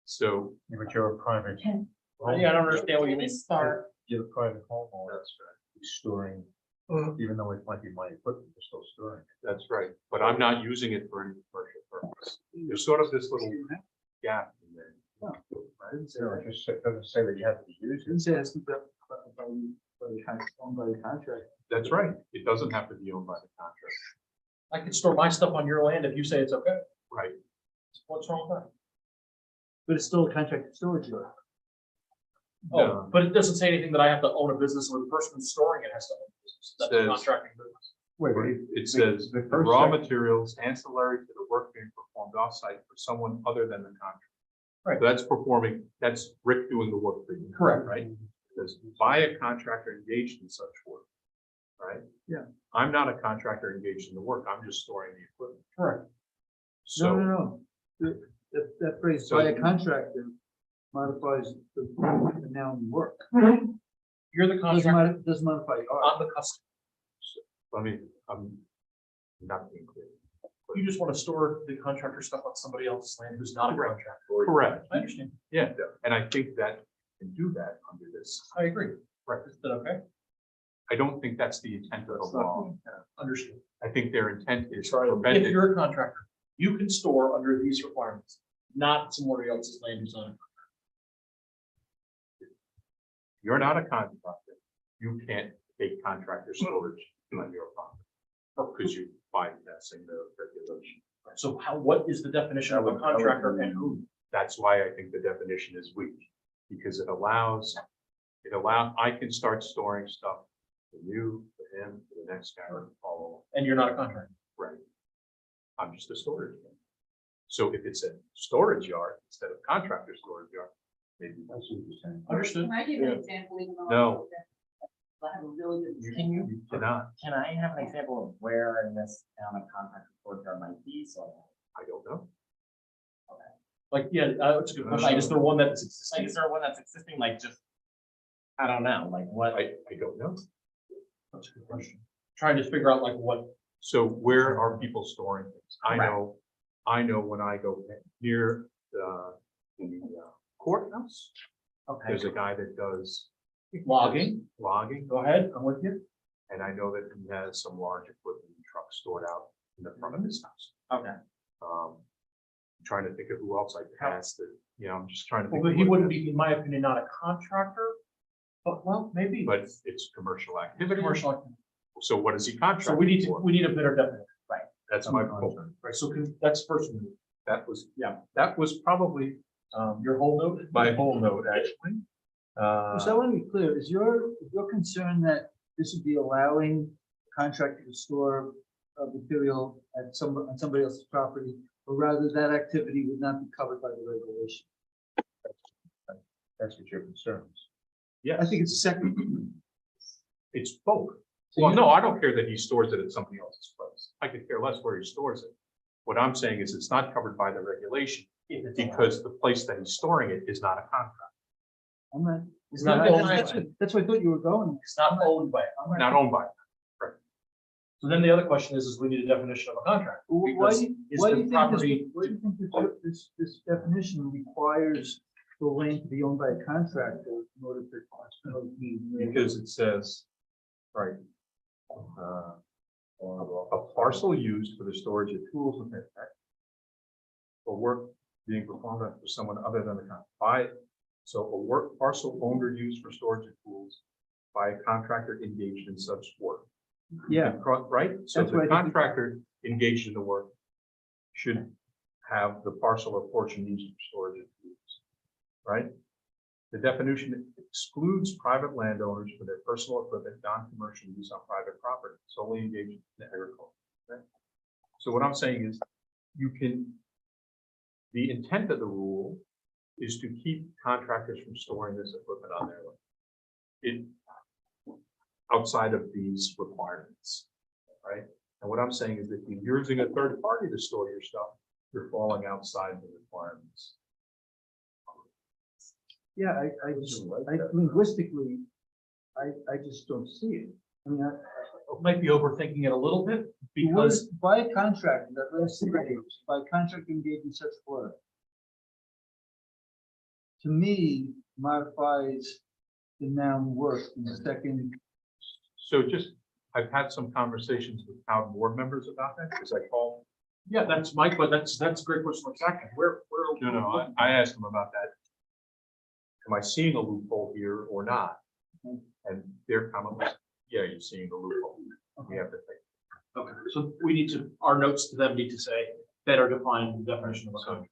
So. But you're a private. Yeah, I don't understand what you mean. You're a private homeowner. That's right. You're storing, even though it might be my equipment, you're still storing it. That's right, but I'm not using it for any commercial purpose. There's sort of this little gap in there. So it just doesn't say that you have to use it. That's right, it doesn't have to be owned by the contractor. I can store my stuff on your land if you say it's okay. Right. What's wrong with that? But it's still a contract storage yard. Oh, but it doesn't say anything that I have to own a business or the person who's storing it has to own a business. That's a Says- contracting business. Wait, It says the the first raw sec- materials ancillary to the work being performed offsite for someone other than the contractor. Right. So that's Rick doing the work for you. Correct. Right? It says by a contractor engaged in such work. Right? Yeah. I'm not a contractor engaged in the work, I'm just storing the equipment. Correct. So. No. That phrase, So- by a contractor, modifies the noun work. You're the Doesn't contractor. doesn't modify the art. I'm the customer. I'm not being clear. You just want to store the contractor stuff on somebody else's land who's not a Correct. contractor. Correct. I understand. Yeah, and I think that you can do that under this. I agree. Right. Is that okay? I don't think that's the intent of the law. Understood. I think their intent is to If prevent it. you're a contractor, you can store under these requirements, not somebody else's land who's on it. You're not a contractor. You can't take contractor storage on your property. Because you're bypassing the regulation. So what is the definition of a contractor and who? That's why I think the definition is weak. Because it allows, I can start storing stuff for you, for him, for the next guy to follow. And you're not a contractor. Right. I'm just a storage yard. So if it's a storage yard instead of contractor storage yard, maybe that's what you're saying. Understood. Can I give an example? even though No. I have a really good. You cannot, Can I have an example of where in this town a contractor storage yard might be? So I don't know. Like, yeah, it's a good question. Is there one that's existing? like, is there one that's existing, like just, I don't know, like what? I don't know. That's a good question. Trying to figure out like what, So where are people storing things? Correct. I know when I go near the courthouse, Okay. there's a guy that does logging. logging. Go ahead, I'm with you. And I know that he has some large equipment and trucks stored out in the front of his house. Okay. I'm trying to think of who else I passed that, I'm just trying to Well, think. but he wouldn't be, in my opinion, not a contractor. But well, maybe. But it's commercial activity. Commercial. So what is he contracted So we for? need a better definition. That's my point. Right, so that's first. That was probably Your whole note? My whole note, actually. So I want to be clear, is your concern that this would be allowing contractor to store material on somebody else's property, or rather that activity would not be covered by the regulation? That's what your concern is. Yes. I think it's a second. It's both. Well, no, I don't care that he stores it at somebody else's place. I could care less where he stores it. What I'm saying is it's not covered by the regulation because the place that he's storing it is not a contract, I'm not. It's not owned by- That's where I thought you were going. It's not owned by. not owned by. So then the other question is we need a definition of a contract. Why Because do you, is why the do you think property- why do you think this definition requires the land to be owned by a contractor in order to be? Because it says, right. A parcel used for the storage of tools and things. For work being performed for someone other than the contract. So a work parcel owned or used for storage of tools by a contractor engaged in such work. Yeah, Right? So That's what the I think- contractor engaged in the work should have the parcel or portion used for storage of tools. Right? The definition excludes private landowners for their personal equipment, non-commercial use on private property, solely engaged in agriculture. Okay? So what I'm saying is, the intent of the rule is to keep contractors from storing this equipment on their land. Outside of these requirements, right? And what I'm saying is that if you're using a third party to store your stuff, you're falling outside the requirements. yeah, linguistically, I just don't see it. I mean, Might be overthinking it a little bit because because by a contractor, that last sentence, by a contractor engaged in such work, to me, modifies the noun work in the second. So I've had some conversations with town board members about that, because I call. yeah, that's Mike, but that's a great question. Like, second, where? No, I asked them about that. Am I seeing a loophole here or not? And their comment was, yeah, you're seeing a loophole. We have to think. Okay, so we need to, our notes to them need to say better define the definition of a contract.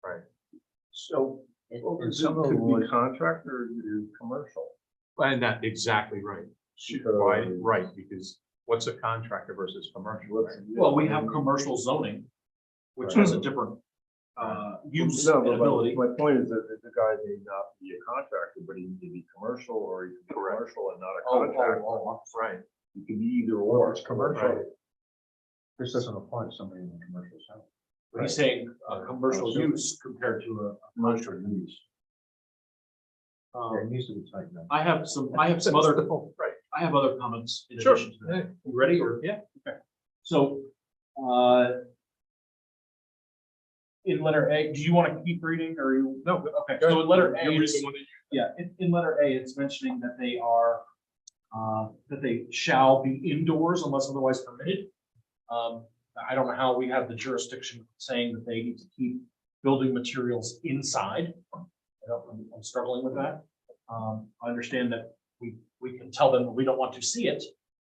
Right. So. contractor is commercial. And that's exactly right. Right, because what's a contractor versus commercial? Right? Well, we have commercial zoning, which has a different use and ability. My point is that the guy may not be a contractor, but he can be commercial, or he can be commercial and not a contractor. Right. He can be either or. It's commercial. This doesn't apply to somebody in the commercial zone. He's saying commercial use compared to a Commercial use. Yeah, it needs to be tightened up. I have some other, Right. I have other comments in Sure. addition to that. You ready or? Yeah. Okay. So, in letter A, do you want to keep reading or you? No. Okay, so in letter A, You're it's- reading one that you- yeah, in letter A, it's mentioning that they are, that they shall be indoors unless otherwise permitted. I don't know how we have the jurisdiction saying that they need to keep building materials inside. I'm struggling with that. I understand that we can tell them that we don't want to see it,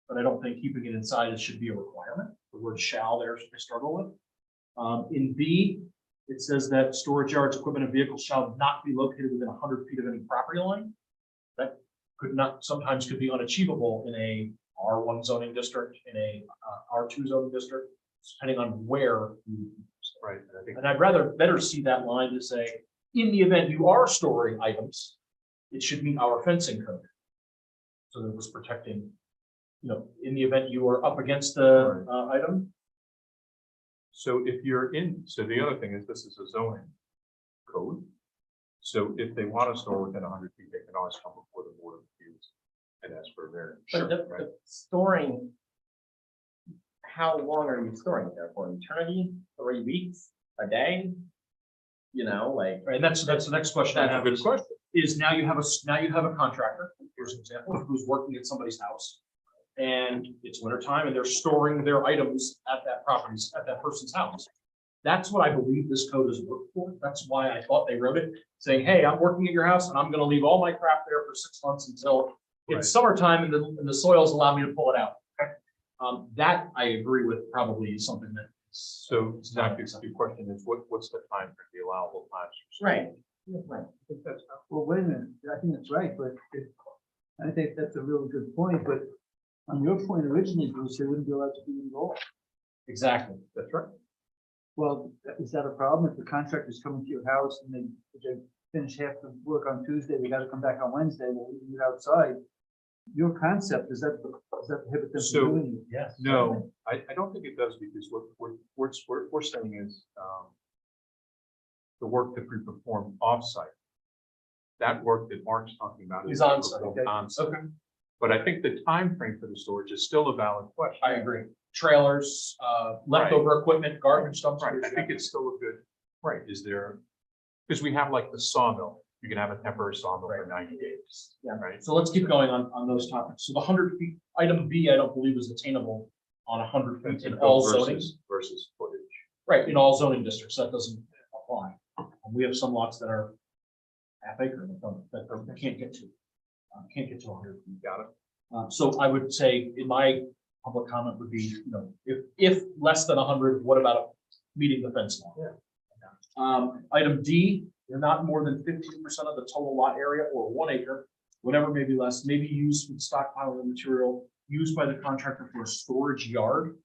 but I don't think keeping it inside should be a requirement. The word shall there, I struggle with. In B, it says that storage yards, equipment, and vehicles shall not be located within 100 feet of any property line. That sometimes could be unachievable in a R1 zoning district, in a R2 zoning district, depending on where. Right. And I think And I'd better see that line to say, in the event you are storing items, it should meet our fencing code. So that it was protecting, in the event you are up against the item. so. So the other thing is, this is a zoning code. So if they want to store within 100 feet, they can always come before the board of appeals and ask for a variance. But Right? the storing, how long are you storing it there for? Eternity? 3 weeks? A day? Like. Right, and that's the next question I That's a have good question. is now you have a contractor, here's an example, who's working at somebody's house. And it's winter time and they're storing their items at that person's house. That's what I believe this code is worked for. That's why I thought they wrote it, saying, hey, I'm working at your house and I'm gonna leave all my crap there for 6 months until Right. it's summertime and the soils allow me to pull it out. That I agree with probably is something that. So Zach, your question is, what's the time for the allowable times? Right. Right. I think that's. Well, wait a minute, I think that's right, but I think that's a really good point, but on your point originally, Bruce, they wouldn't be allowed to be involved. Exactly. That's right. Well, is that a problem if the contractor's coming to your house and they finish half the work on Tuesday, they gotta come back on Wednesday, well, we outside? Your concept, does that prohibit them So- from doing it? Yes. No, I don't think it does because what we're saying is, the work that we perform offsite. That work that Mark's talking about Is on-site, performed on-site. Okay. But I think the time frame for the storage is still a valid question. I agree. Trailers, leftover equipment, garbage Right, dumpsters. I think it's still a good, right, is there, because we have like the sawmill, you can have a temporary sawmill for 90 days. Yeah. Right, So let's keep going on those topics. So the 100 feet, item B, I don't believe is attainable on 100 feet in all zoning. versus footage. Right, in all zoning districts, that doesn't apply. We have some lots that are half acre that can't get to 100 feet. Got it? So I would say in my public comment would be, if less than 100, what about meeting the fence line? Yeah. Item D, you're not more than 15% of the total lot area or 1 acre, whatever may be less, may be used for stockpiling of material used by the contractor for a storage yard.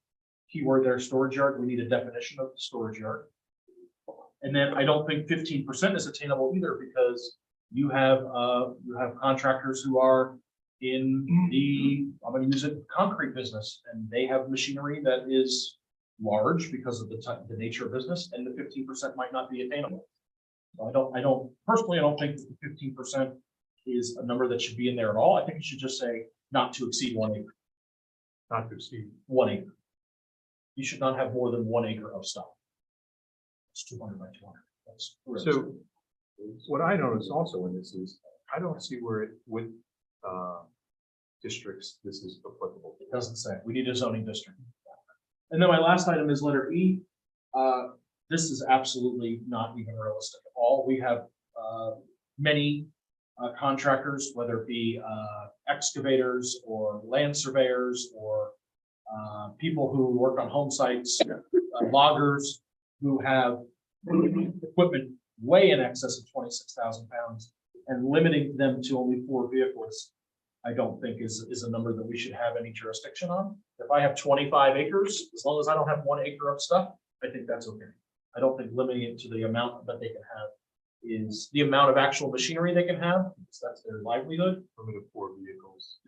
Keyword there, storage yard. We need a definition of the storage yard. And then I don't think 15% is attainable either because you have contractors who are in the, I'm going to use it, concrete business, and they have machinery that is large because of the nature of business, and the 15% might not be attainable. So I don't personally, I don't think that the 15% is a number that should be in there at all. I think you should just say not to exceed 1 acre. Not to exceed. 1 acre. You should not have more than 1 acre of stuff. It's 200 by 200. That's So what I notice also in this is, I don't see where it with districts, this is applicable. It doesn't say. We need a zoning district. And then my last item is letter E. This is absolutely not even realistic at all. We have many contractors, whether it be excavators or land surveyors or people who work on home sites, loggers who have equipment way in excess of 26,000 pounds, and limiting them to only 4 vehicles, I don't think is a number that we should have any jurisdiction on. If I have 25 acres, as long as I don't have 1 acre of stuff, I think that's okay. I don't think limiting it to the amount that they can have is the amount of actual machinery they can have, because that's their livelihood. Limit of 4 vehicles.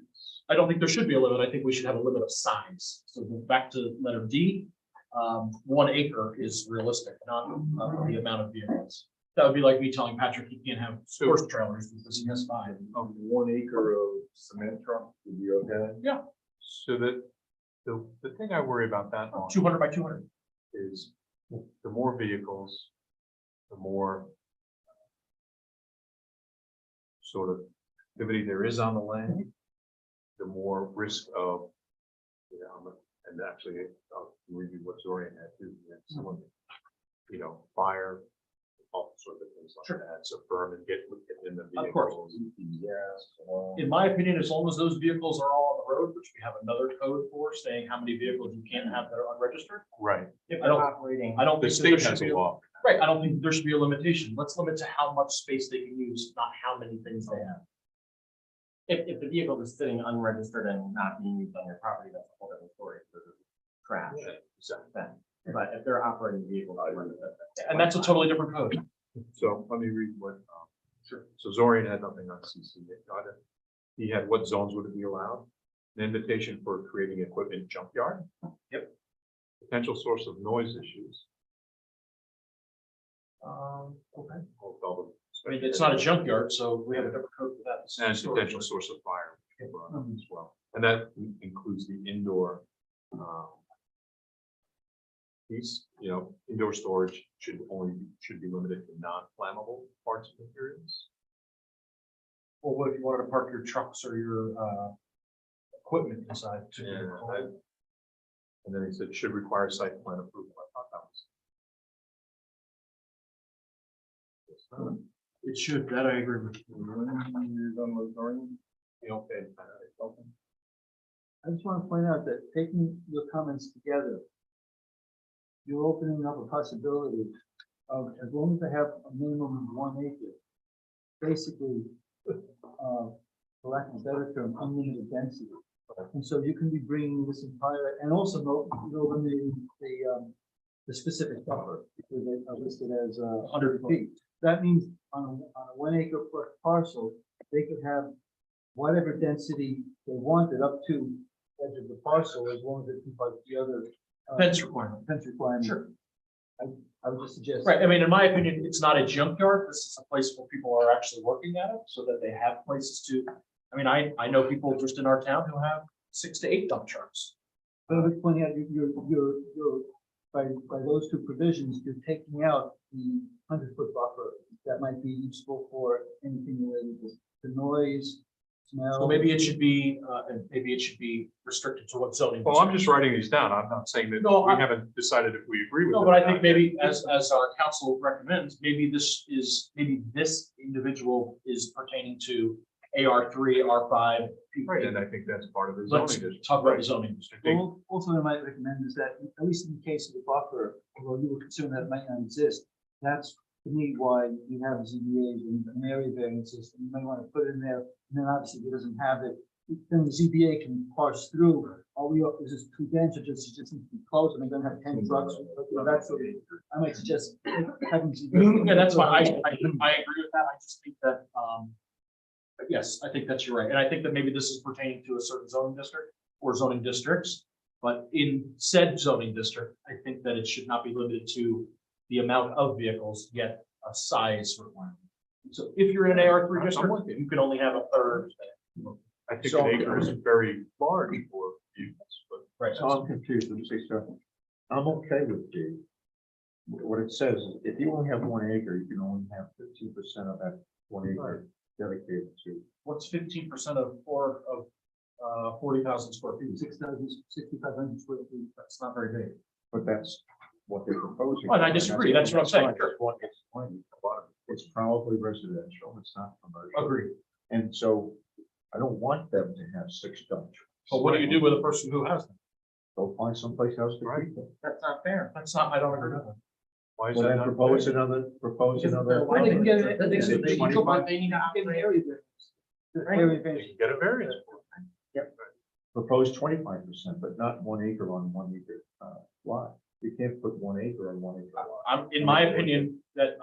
I don't think there should be a limit. I think we should have a limit of size. So back to letter D, 1 acre is realistic, not the amount of vehicles. That would be like me telling Patrick he can't have horse trailers because he has 5. 1 acre of cement truck would be okay? So that the thing I worry about that on 200 by 200. is the more vehicles, the more sort of activity there is on the land, the more risk of, and actually, I'll review what Zorian had too, some of it, fire, all sorts of things like that, so burn and get in the Of course. vehicles. In my opinion, as long as those vehicles are all on the road, which we have another code for saying how many vehicles you can't have that are unregistered. Right, If I they're don't- operating. I don't the think that there state should has be a law. Right, I don't think there should be a limitation. Let's limit to how much space they can use, not how many things they have. If the vehicle is sitting unregistered and not being used on your property, that's a whole different story. Because it's trash. Then. But if they're operating vehicles. And that's a totally different code. So let me read what, so Zorian had nothing on CC. Got it. He had what zones would it be allowed? An invitation for creating equipment junkyard. Yep. Potential source of noise issues. Okay. I I mean, it's not a junkyard, so we have a different code for that. And potential source of fire as well. And that includes the indoor piece, indoor storage should be limited to non-flammable parts of materials. Well, what if you wanted to park your trucks or your equipment inside? And then he said should require site plan approval. I thought that was. It should, that I agree with. Okay. I just want to point out that taking your comments together, you're opening up a possibility as long as they have a minimum of 1 acre, basically, for lack of a better term, unlimited density. And so you can be bringing this entire, and also eliminating the specific buffer, because they are listed as 100 feet. That means on a 1 acre plus parcel, they could have whatever density they wanted up to the edge of the parcel, as long as it complies with the other. Fence requirement. Fence requirement. Sure. I would just suggest. Right, I mean, in my opinion, it's not a junkyard, this is a place where people are actually working at it, so that they have places to. I mean, I know people just in our town who have 6 to 8 dump trucks. But I was pointing out, by those two provisions, you're taking out the 100-foot buffer that might be useful for anything related to noise, smell. So maybe it should be, restricted to what zoning. Well, I'm just writing these down. I'm not saying that No, we I- haven't decided if we agree with No, it. but I or think not. maybe as our council recommends, maybe this individual is pertaining to AR3, R5. Right, and I think that's part of the Let's zoning district. talk about the Right. zoning. I think- Well, also, what I might recommend is that, at least in the case of the buffer, although you were concerned that it might not exist, that's to me why you have ZBAs and area variances, and you may want to put it in there, and then obviously if it doesn't have it, then the ZBA can parse through, is this too dense, or just needs to be close, and they're gonna have 10 trucks, that sort of, I might suggest having ZBA. Yeah, that's fine. I agree with that. I just think that, but yes, I think that you're right. And I think that maybe this is pertaining to a certain zoning district or zoning districts. But in said zoning district, I think that it should not be limited to the amount of vehicles, yet a size requirement. So if you're in an AR3 district, you can only have a third. I think So- an acre is very large for vehicles, but Right. So I'm confused, let me say something. I'm okay with what it says, is if you only have 1 acre, you can only have 15% of that 1 acre dedicated to. What's 15% of 40,000 square feet? 6,500 square feet. That's not very big. But that's what they're proposing. Oh, and I disagree. That's what I'm saying. That's what it's going. It's probably residential, it's not commercial. Agreed. And so I don't want them to have 6 dump trucks. But what do you do with a person who has them? Go find someplace else to keep them. That's not fair. That's not, I don't agree with that. why is Well, that then not? propose fair? another. Well, they can get it- Is it they can 25? they need to get an area variance. The area They variance. can get a variance for it. Propose 25%, but not 1 acre on 1 acre lot. You can't put 1 acre on 1 acre lot. In my opinion, that,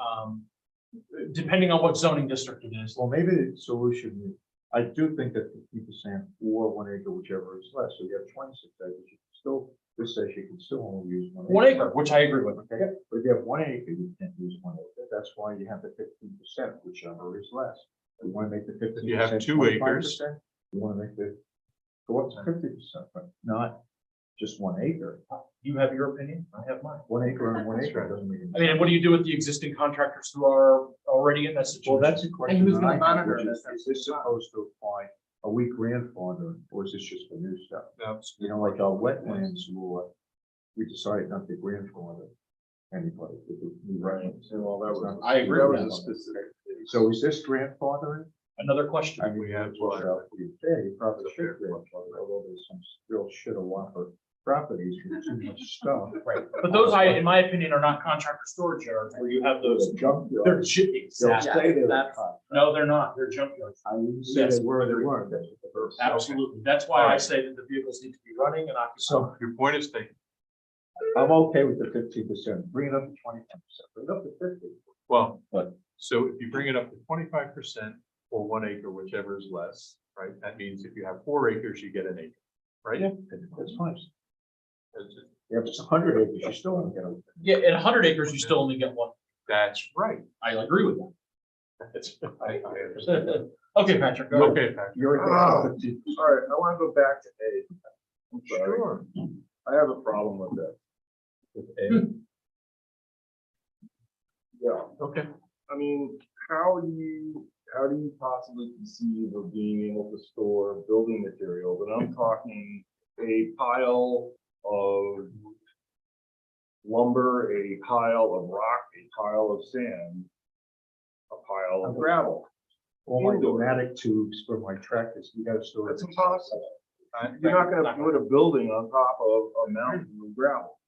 depending on what zoning district it is, Well, maybe the solution, I do think that 50% or 1 acre, whichever is less, so you have 26 acres, you can still, this says you can still only use 1 acre. 1 acre, which I agree with. Okay, but if you have 1 acre, you can't use 1 acre, that's why you have the 15%, whichever is less. You wanna make the 15%. you have 2 acres. 25%, you wanna make the, go up to 50%, but not just 1 acre. You have your opinion, I have mine. 1 acre on 1 That's acre right. doesn't mean. I mean, and what do you do with the existing contractors who are already in that situation? Well, that's a question. who's that gonna I have, monitor which this? Is this supposed to apply, are we grandfathered, or is this just for new stuff? No, You know, like our wetlands law, we decided not to grandfather anybody. with the new wetlands. Well, that was. I agree That with was a that. specific. So is this grandfathering? Another question. I mean, We have- well, yeah, you probably should grandfather, although there's some real shit a lot for properties with too much stuff. Right, but those, in my opinion, are not contractor storage yards where you have those. Junk They're yards. shit, They'll exactly. say they're that's- contract. No, they're not. They're junkyards. I didn't say Yes. they were, they weren't. That's what the verse says. Absolutely. That's why I say that the vehicles need to be running and occupied. So your point is taken. I'm okay with the 15%, bring it up to 25%, bring it up to 50. Well, But- so if you bring it up to 25% or 1 acre, whichever is less, right? That means if you have 4 acres, you get an acre, right? Yeah, that's fine. That's it. Yeah, if it's 100 acres, you still don't get them. Yeah, at 100 acres, you still only get one. That's right. I agree with that. That's, I understand. Okay, Patrick, go ahead. Okay, Patrick. You're Ah. at 50. All right, I want to go back to A. I'm sorry. Sure. I have a problem with that. With A. Yeah, Okay. I mean, how do you possibly conceive of being able to store building materials? And I'm talking a pile of lumber, a pile of rock, a pile of sand, a pile of gravel. All my pneumatic tubes for my tractors, you gotta store. That's impossible. You're not gonna put a building on top of a mountain of gravel.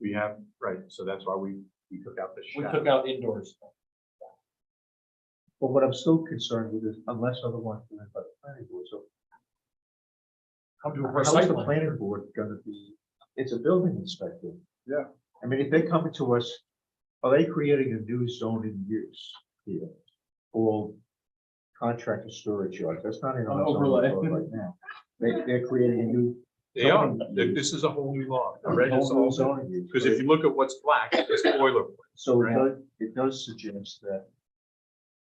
We have, right, so that's why we We took out the We shall. took out indoors. But what I'm still concerned with is unless otherwise done by the planning board, so Come to a how's site the plan. planning board gonna be, it's a building inspector. Yeah. I mean, if they come to us, are they creating a new zoning use here? Called contractor storage yards, that's not in our zoning overlay. code right now. They're creating a new. They are, zoning use. this is a whole new law. The A red is whole new also, zoning use. because if you look at what's black, it's boilerplate. So it does suggest that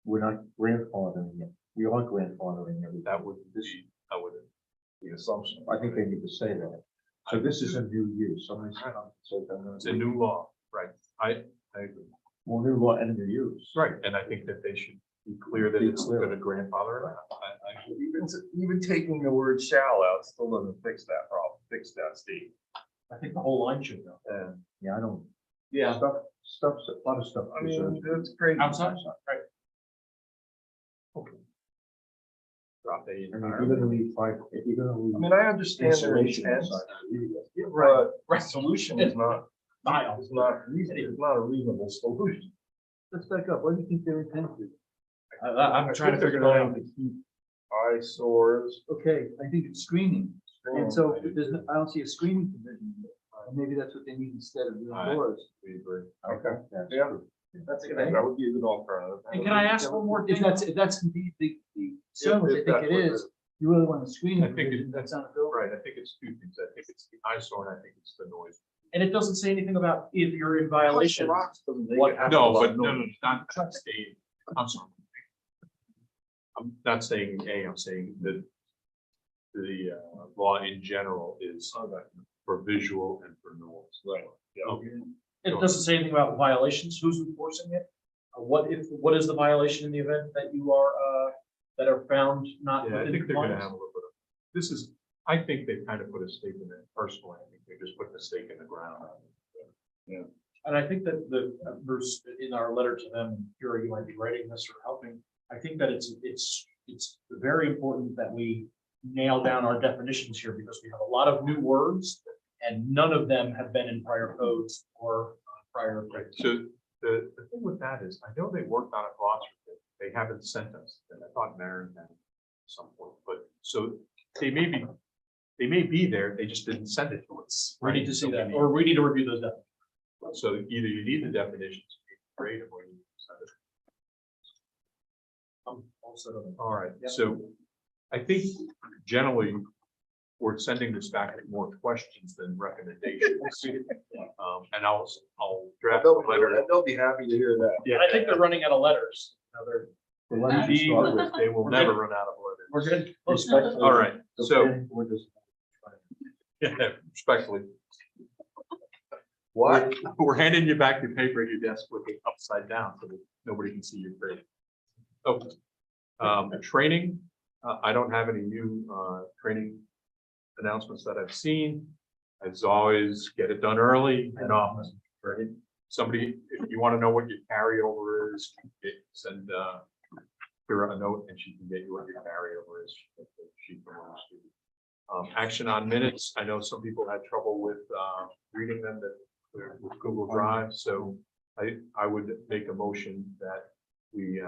we're not grandfathering it. We are grandfathering everything. That would be, I would, The assumption. I think they need to say that. So this is a new use. Somebody said it's a new law, right? I agree. Well, new law and new use. Right, and I think that they should be clear that Be it's clear. going to grandfather. it out. I Even taking the word shall out still doesn't fix that problem, fix that state. I think the whole line should go. Yeah, I don't. Yeah. Stuff's, a lot of stuff. I mean, deserves- that's crazy. Outside, right? drop A I mean, if entirely. you're gonna leave five, if you're gonna leave. I mean, I understand their insulation intent, inside, really, that's- but solution is not, Style. is not reasonable, it's not a reasonable solution. Let's back up. What do you think their intent is? I'm trying to figure that out. Eyesores. Okay, I think it's screening, and so if there's, I don't see a screening provision. Maybe that's what they need instead of the Alright. doors. We agree. Okay. That's Yeah. true. That's a good That idea. would be a good alternative. And can I ask one more If thing? that's indeed the zone, which I If think that's it what is, you really want to screen. I think it- That's not a building. Right, I think it's two things. I think it's the eyesore and I think it's the noise. And it doesn't say anything about if you're in violation. What What happens? No, but no, not saying, I'm sorry. I'm not saying A, I'm saying that the law in general is for visual and for noise. Right. It doesn't say anything about violations, who's enforcing it? What is the violation in the event that you are, that are found not Yeah, I within think they're gonna have compliance? a little bit of, this is, I think they kind of put a stake in it personally. I think they just put the stake in the ground. And I think that Bruce, in our letter to them, here you might be writing this or helping, I think that it's very important that we nail down our definitions here because we have a lot of new words and none of them have been in prior codes or prior. Right, so the thing with that is, I know they worked on a glossary, they haven't sent us, and I thought Maren had at some point, but, so they may be there, they just didn't send it to us. We need to right? see So that, we or we need to review those definitions. So either you need the definitions, great, or you send it. All right, so I think generally, we're sending this back with more questions than recommendations. And I'll draft a They'll letter. they'll be happy to hear that. Yeah, I think they're running out of letters. You know, they're- The letter you start with, They will never run out of letters. We're good. respectfully, All right, the so, planning board does- respectfully, What? we're handing you back your paper at your desk with it upside down so that nobody can see your grade. Oh, training, I don't have any new, training announcements that I've seen. As always, get it done early and often, right? Somebody, if you want to know what your carryover is, send, Kira a note and she can get you what your carryover is. She can last you. Action on minutes, I know some people had trouble with, reading them with Google Drive, so I would make a motion that we,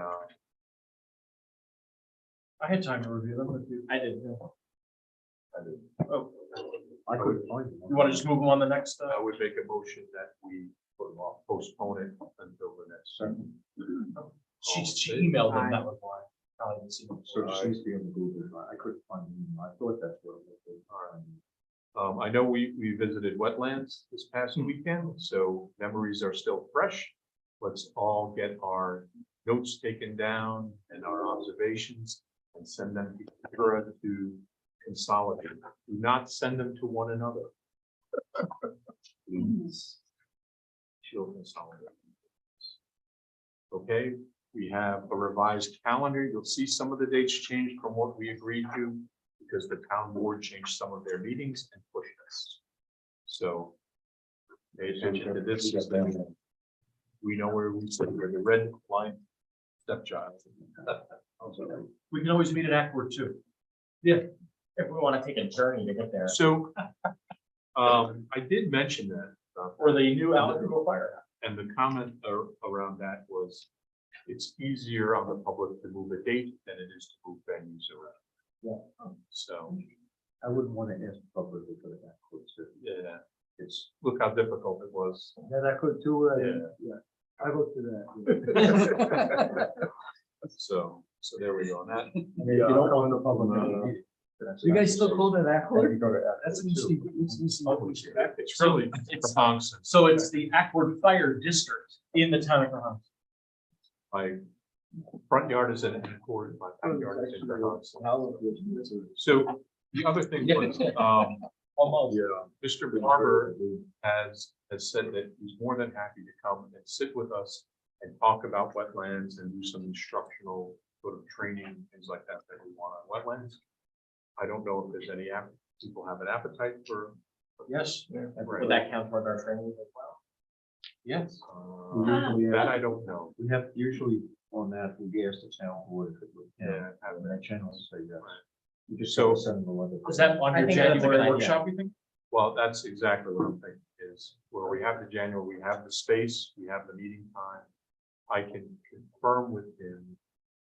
I had time to review them with you. I did. Oh, I couldn't find it. you want to just move them on the next? I would make a motion that we postpone it until the next. Second. She emailed them, that was why. Probably didn't see them. So it seems to be on the Google Drive. I couldn't find it. I thought that's what it was. I know we visited wetlands this past weekend, so memories are still fresh. Let's all get our notes taken down and our observations and send them to Kira to consolidate. Do not send them to one another. Please. She'll consolidate. Okay, we have a revised calendar. You'll see some of the dates changed from what we agreed to because the town board changed some of their meetings and pushed us. So pay attention to this. We know where we sit, we're the red line stepchild. We can always meet at Ackworth too. If we want to take a journey to get there. So I did mention that. Or the new Allen Google Fire. And the comment around that was, it's easier on the public to move a date than it is to move venues around. Yeah. So, I wouldn't want to ask publicly for that. yeah, It's. look how difficult it was. Then I could do, Yeah. I looked at that. So there we go on that. I mean, if you don't want the public. You guys still call it Accord? You go to. That's an interesting. It's really Bronx, and So it's the Ackworth Fire District in the town of Cohasset. my front yard is in Accord, my backyard is in Bronx. So the other thing was, Almost. Mr. Barber has said that he's more than happy to come and sit with us and talk about wetlands and do some instructional sort of training, things like that we want on wetlands. I don't know if there's any people have an appetite for. Yes. Right. Would that count toward our training as well? Yes. That I don't know. We have usually on that, we ask the town board if it would. Yeah. Have that channel say yes. You just So- send them a letter. Is that on I your think that's a good January idea. workshop, you think? Well, that's exactly what I'm thinking is where we have the January, we have the space, we have the meeting time. I can confirm with him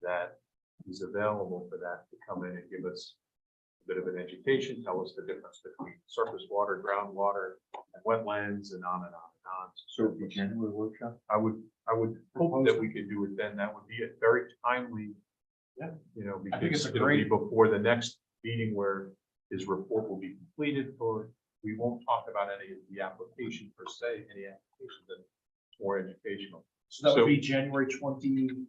that he's available for that to come in and give us a bit of an education, tell us the difference between surface water, groundwater, and wetlands, and on and on and on. So the January workshop? I would hope that we could do it then. That would be a very timely. Yeah. You know, I think it's because a it'll be great- before the next meeting where his report will be completed, or we won't talk about any of the application per se, any applications that are more educational. So that would So- be January 26th.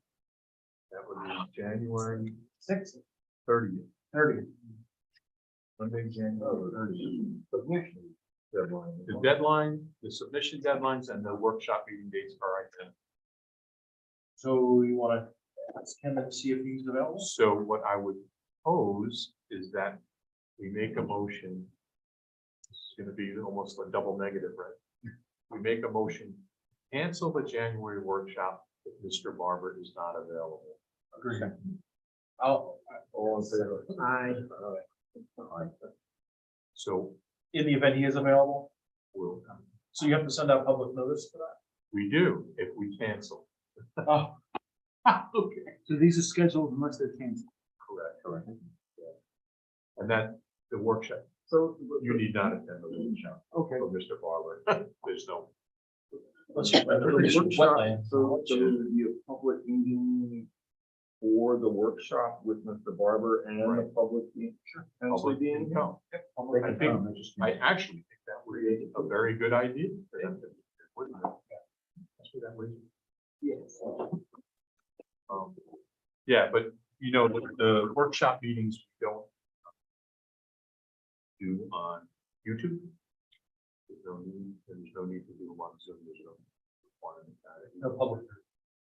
That would be January 30th. 30th. Monday, January 30th. The deadline, the submission deadlines and the workshop meeting dates are identical. So you want to ask him and see if he's available? So what I would propose is that we make a motion. It's gonna be almost a double negative, right? We make a motion, cancel the January workshop if Mr. Barber is not available. Agreed. All in favor? Aye. So In the event he is available, we'll, so you have to send out public notice for we do if we cancel. that? Oh. Okay. So these are scheduled unless they're canceled. Correct. And that, the workshop, So. you need not attend the workshop Okay. for Mr. Barber. There's no, Let's check that. Wetland. So there would be a public meeting for the workshop with Mr. Barber and the Right. public being, potentially public being. can come. They I can think, come, they just- I actually think that would be a very good idea for them to. Wouldn't it? That's what that was. Yes. Yeah, but you know, the workshop meetings we don't do on YouTube. There's no need to do them on Zoom. There's no requirement that. No public.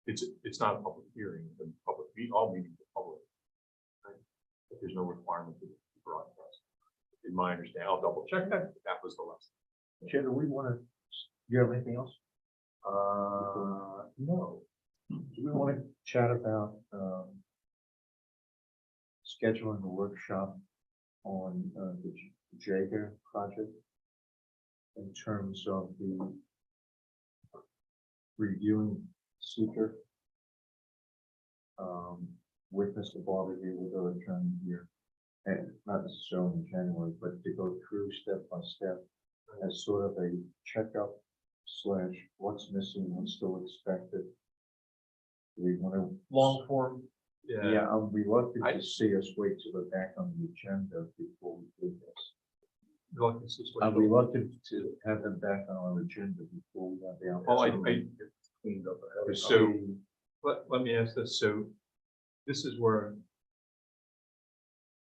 It's not a public hearing, the public, all meetings are public. Right? But there's no requirement to broadcast. In my understanding, I'll double check that, but that was the last. Chair, do we want to, do you have anything else? No. Do we want to chat about, scheduling a workshop on, the Jaeger project? In terms of the reviewing seeker. With Mr. Barber here, with our attorney here. And not necessarily in January, but to go through step by step as sort of a checkup slash what's missing, what's still expected. We want to, Long form. yeah, I'm reluctant to see us wait till we're back on the agenda before we do this. I'm reluctant to have them back on our agenda before we have the. Well, opportunity cleaned up. So- let me ask this, so this is where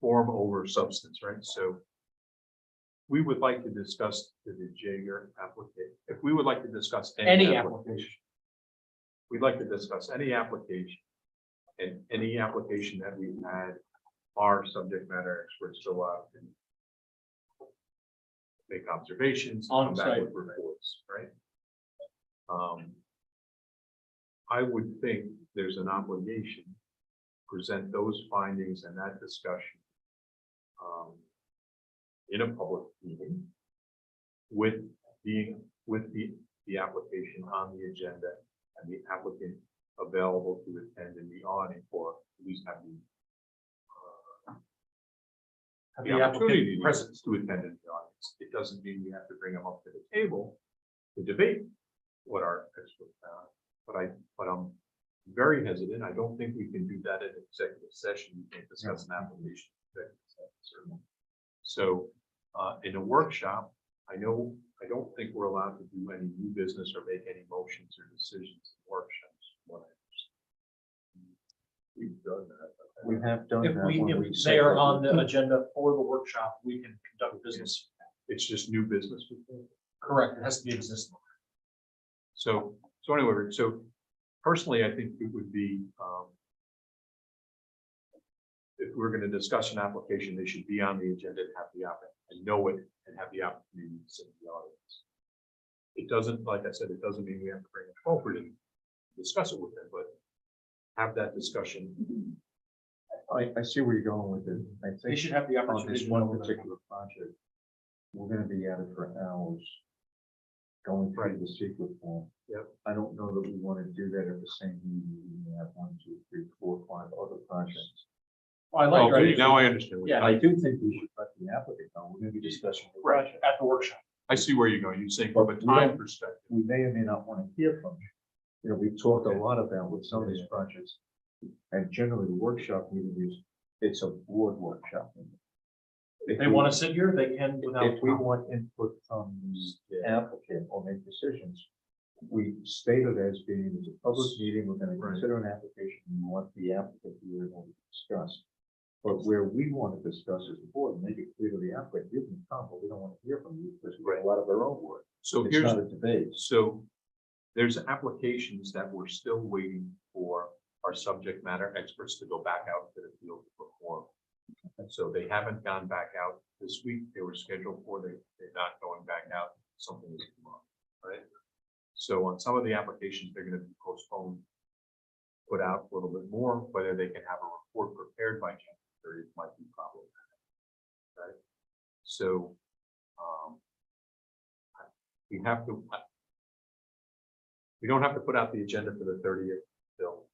form over substance, right? So we would like to discuss the Jaeger application. If we would like to discuss Any application. we'd like to discuss any application and any application that we've had our subject matter experts go out and make observations, come back On-site. with reports, right? I would think there's an obligation to present those findings and that discussion in a public meeting with the the application on the agenda and the applicant available to attend in the audience, or at least have the opportunity to attend in the audience. It doesn't mean we have to bring them up to the table to debate what our experts found. But I'm very hesitant. I don't think we can do that in executive session. We can't discuss an application. in executive session, certainly. So in a workshop, I don't think we're allowed to do any new business or make any motions or decisions in workshops. What I understand. We've done that. We have done If that. we, when if they are on the agenda for the workshop, we can conduct business. It's just new business. Correct, it has to be existing. So anyway, so personally, I think it would be, if we're going to discuss an application, they should be on the agenda and have the and know it and have the opportunity to sit in the audience. It doesn't, like I said, it doesn't mean we have to bring it forward and discuss it with them, but have that discussion. I see where you're going with it. I They think should have the on opportunity. this to one know that. particular project, we're gonna be at it for hours. Going through Right. the secret form. Yep. I don't know that we want to do that at the same meeting. We have 1, 2, 3, 4, 5 other projects. I like. Okay, now I understand. what Yeah. I do think we should let the applicant know. We're gonna be discussing the Right, project. at the workshop. I see where you're going. You're saying from a But we time don't- perspective. We may or may not want to hear from you. You know, we've talked a lot about with some of these projects. And generally, the workshop meeting it's a board workshop. If they want to sit here, they can without. If we want input from the applicant or make decisions, we state it as being, it's a public meeting, we're gonna consider an application, we want the applicant to be able to discuss. But where we want to discuss as a board, and make it clear to the applicant, you can come, but we don't want to hear from you because we have a lot of our own work. So It's here's, not a debate. so there's applications that we're still waiting for our subject matter experts to go back out to the field to perform. And so they haven't gone back out this week. They were scheduled for, they're not going back out. Something is wrong, right? So on some of the applications, they're gonna be postponed, put out a little bit more, whether they can have a report prepared by January 30th might be problematic. Right? So, we have to, we don't have to put out the agenda for the 30th till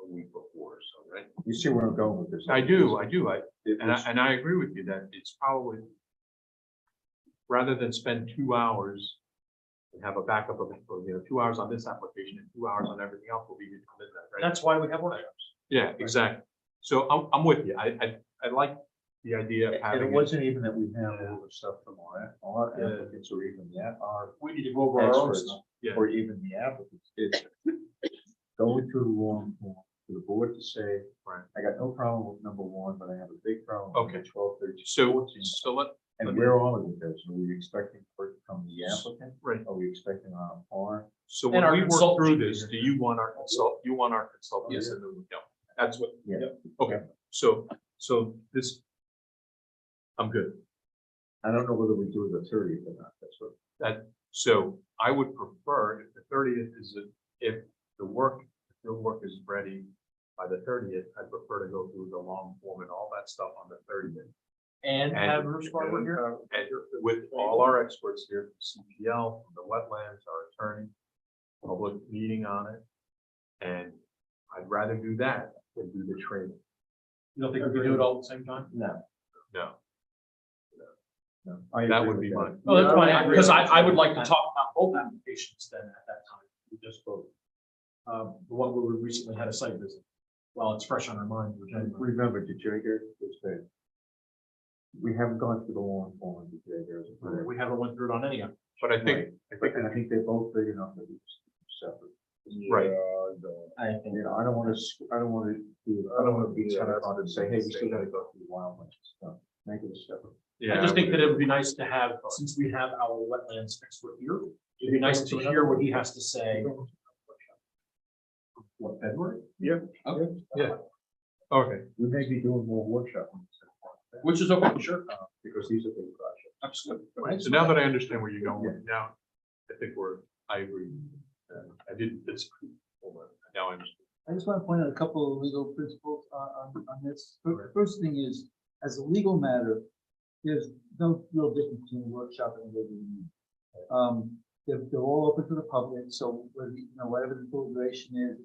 a week before, so, right? You see where I'm going with this? I do, It was- and I agree with you that it's probably, rather than spend 2 hours and have a backup of, 2 hours on this application and 2 hours on everything else will be here to midnight, right? That's why we have workshops. Yeah, exactly. So I'm with you. I like the idea of And having. it wasn't even that we have all the stuff from our applicants or even our We need to go over our own experts, stuff. Yeah. or even the applicants. It's going through the long form for the board to say, Right. I got no problem with number 1, but I have a big problem with Okay. 12, 13, So 14. And where are we with this? Are we expecting for it to come the applicant? Right. Are we expecting our par? So And when our we work consultant through should be this, here. do you want our consultants in the room? No, that's what. Yeah. Okay, so this, I'm good. I don't know whether we do the 30th or not. That's what. So I would prefer if the 30th is, if the field work is ready by the 30th, I prefer to go through the long form and all that stuff on the 30th. And have Bruce Barber here. And with all our experts here, CPL, from the wetlands, our attorney, public meeting on it. And I'd rather do that than do the training. You don't think we can do it all at the same time? No, No, no. I that agree would with be that. mine. Oh, that's Yeah, I fine, agree. because I would like to talk about both applications then at that time. We just voted. The one where we recently had a site visit. Well, it's fresh on our mind. for January. Remember, the Jager, we haven't gone through the long form of the Jager. We haven't went through it on any of them. But I think, And I think they're both big enough that it's separate. right, I think. You know, I don't want to be telephoned and say, hey, we still gotta go through the wildlands stuff. Make it a separate. yeah. I just think that it would be nice to have, since we have our wetlands expert here, it'd be nice to hear what he has to say. What, February? Yeah. Okay, We may be doing more workshops. Which is okay, sure. Because these are big projects. Absolutely. so now that I understand where you're going with now, I think I agree. I didn't disagree. Now I understand. I just want to point out a couple of legal principles on this. First thing is, as a legal matter, there's no real difference between a workshop and a regular meeting. they're all open to the public, so whether, whatever the deliberation is,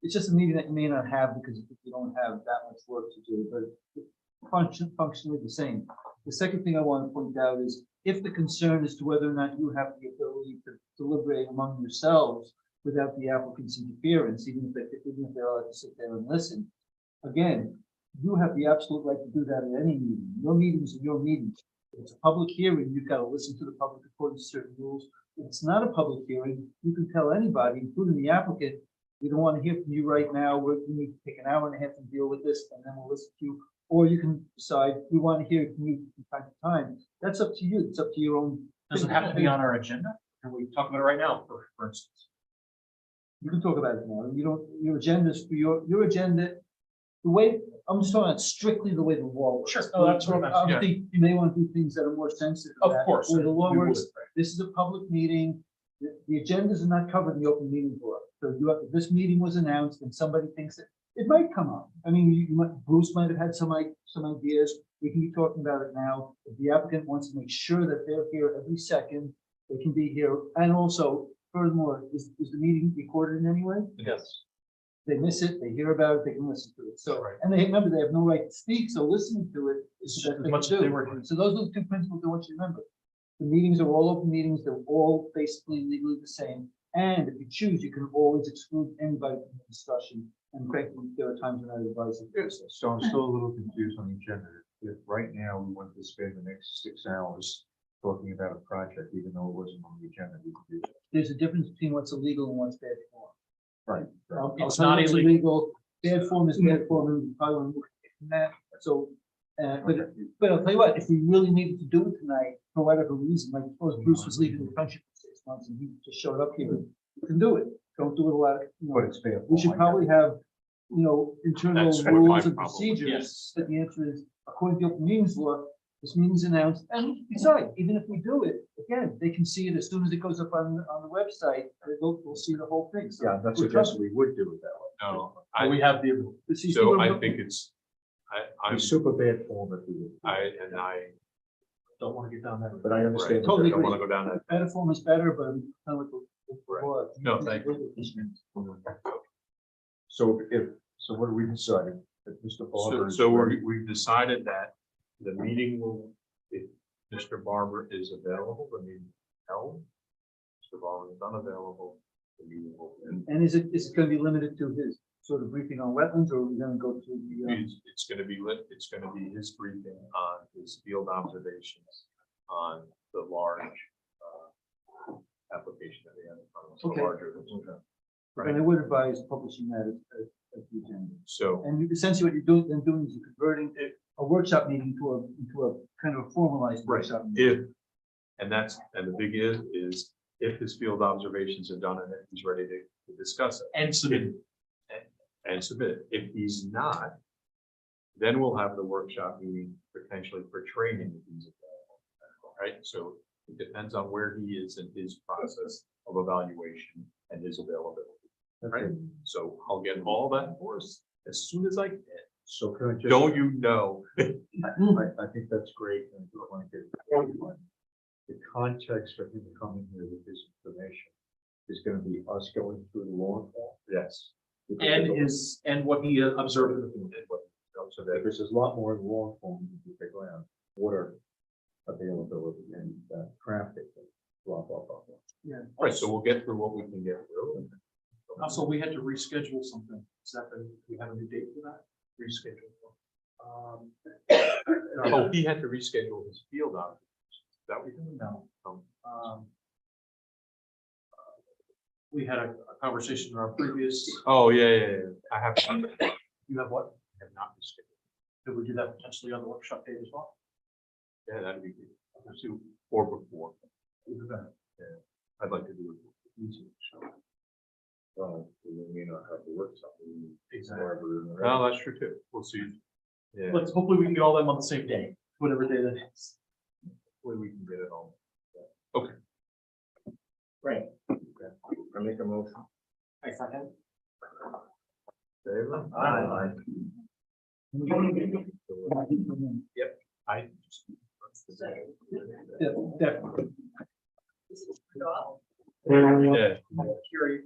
it's just a meeting that you may not have because you don't have that much work to do, but functionally the same. The second thing I want to point out is if the concern is to whether or not you have the ability to deliberate among yourselves without the applicant's interference, even if they're allowed to sit there and listen, again, you have the absolute right to do that at any meeting. Your meetings are your meetings. If it's a public hearing, you've got to listen to the public according to certain rules. If it's not a public hearing, you can tell anybody, including the applicant, we don't want to hear from you right now. We need to take an hour and a half to deal with this, and then we'll listen to you. Or you can decide we want to hear from you from time to time. That's up to you. It's up to your own. Does it have to be on our agenda? Can we talk about it right now, for instance? You can talk about it now. You don't, your agenda is for your agenda. The way, I'm just talking about strictly the way the law works. Sure. Oh, that's what I'm asking. Obviously, you may want to do things that are more sensitive. to Of that. course. The way the law We works, would. this is a public meeting. The agendas are not covered in the open meeting law. So you have, if this meeting was announced and somebody thinks that it might come up. I mean, Bruce might have had some ideas. We can be talking about it now. If the applicant wants to make sure that they're here every second, they can be here. And also, furthermore, is the meeting recorded in any way? Yes. They miss it, they hear about it, they can listen to it. So, Right. and they remember they have no right to speak, so listening to it is the best As thing much to as they do. were. So those are the two principles I want you to remember. The meetings are all open meetings, they're all basically legally the same. And if you choose, you can always exclude anybody from the discussion. And frankly, there are times when I advise it. So I'm still a little confused on the agenda. If right now we want to spend the next 6 hours talking about a project, even though it wasn't on the agenda, we could do that. There's a difference between what's illegal and what's bad form. Right. I'll It's tell you not what's illegal. Bad form is bad form, and you probably want to look at that. So, but I'll tell you what, if we really needed to do it tonight, for whatever reason, like suppose Bruce was leaving the country for 6 months and he just showed up here, you can do it. Don't do it a lot of, But it's bad. we should probably have, internal That's what my rules and problem would be. procedures. But the answer is, according to the open meetings law, this meeting's announced, and besides, even if we do it, again, they can see it as soon as it goes up on the website, they'll see the whole thing. So Yeah, that's we're suggesting we would do it that way. No, We have the, see so what I I'm- think it's, I'm, It's super bad form if we would. I don't want to get down that. But I understand. Totally don't want to go down that. Better form is better, but I'm kind of with the Right. law. No, thank So what do we decide? That Mr. Barber. So we've decided that the meeting will, if Mr. Barber is available, the meeting will be held. Mr. Barber is unavailable, the meeting will end. And is it going to be limited to his sort of briefing on wetlands, or are we going to go to the? It's gonna be it's gonna be his briefing on his field observations on the large application that we have in front of us, the Okay. larger. And I would advise publishing that as the agenda. So, And essentially what you're doing is you're converting a workshop meeting into a kind of a formalized right, workshop. meeting. and the big is if his field observations are done and if he's ready to discuss it. And submit. And submit it. If he's not, then we'll have the workshop meeting potentially for training if he's available. Right, so it depends on where he is in his process of evaluation and his availability. Right, so I'll get all that for us as soon as I can. So can I just? Don't you know? I think that's great. And I don't want to get the context for him coming here with this information is going to be us going through the law. Yes. And what he observed in the field. So that There's a lot more in law form than you figure out. Water availability and traffic, blah, blah, blah, blah. Yeah. right, so we'll get through what we can get through. Also, we had to reschedule something. Is that we have a new date for that? Reschedule. Oh, he had to reschedule his field out. That we didn't know. We had a conversation in our previous, Oh, yeah. I have not, I you have what? have not rescheduled. Could we do that potentially on the workshop date as well? Yeah, that'd be good. Let's do 4 before. I'd like to do it. easy, so. We may not have the workshop. Exactly. No, that's true too. We'll see. Yeah, Let's, hopefully we can get all them on the same day, whatever day that is. hopefully we can get it all. Great. I make a motion. I second. Favor? Aye. I. Yeah, definitely. Yeah. Carrie,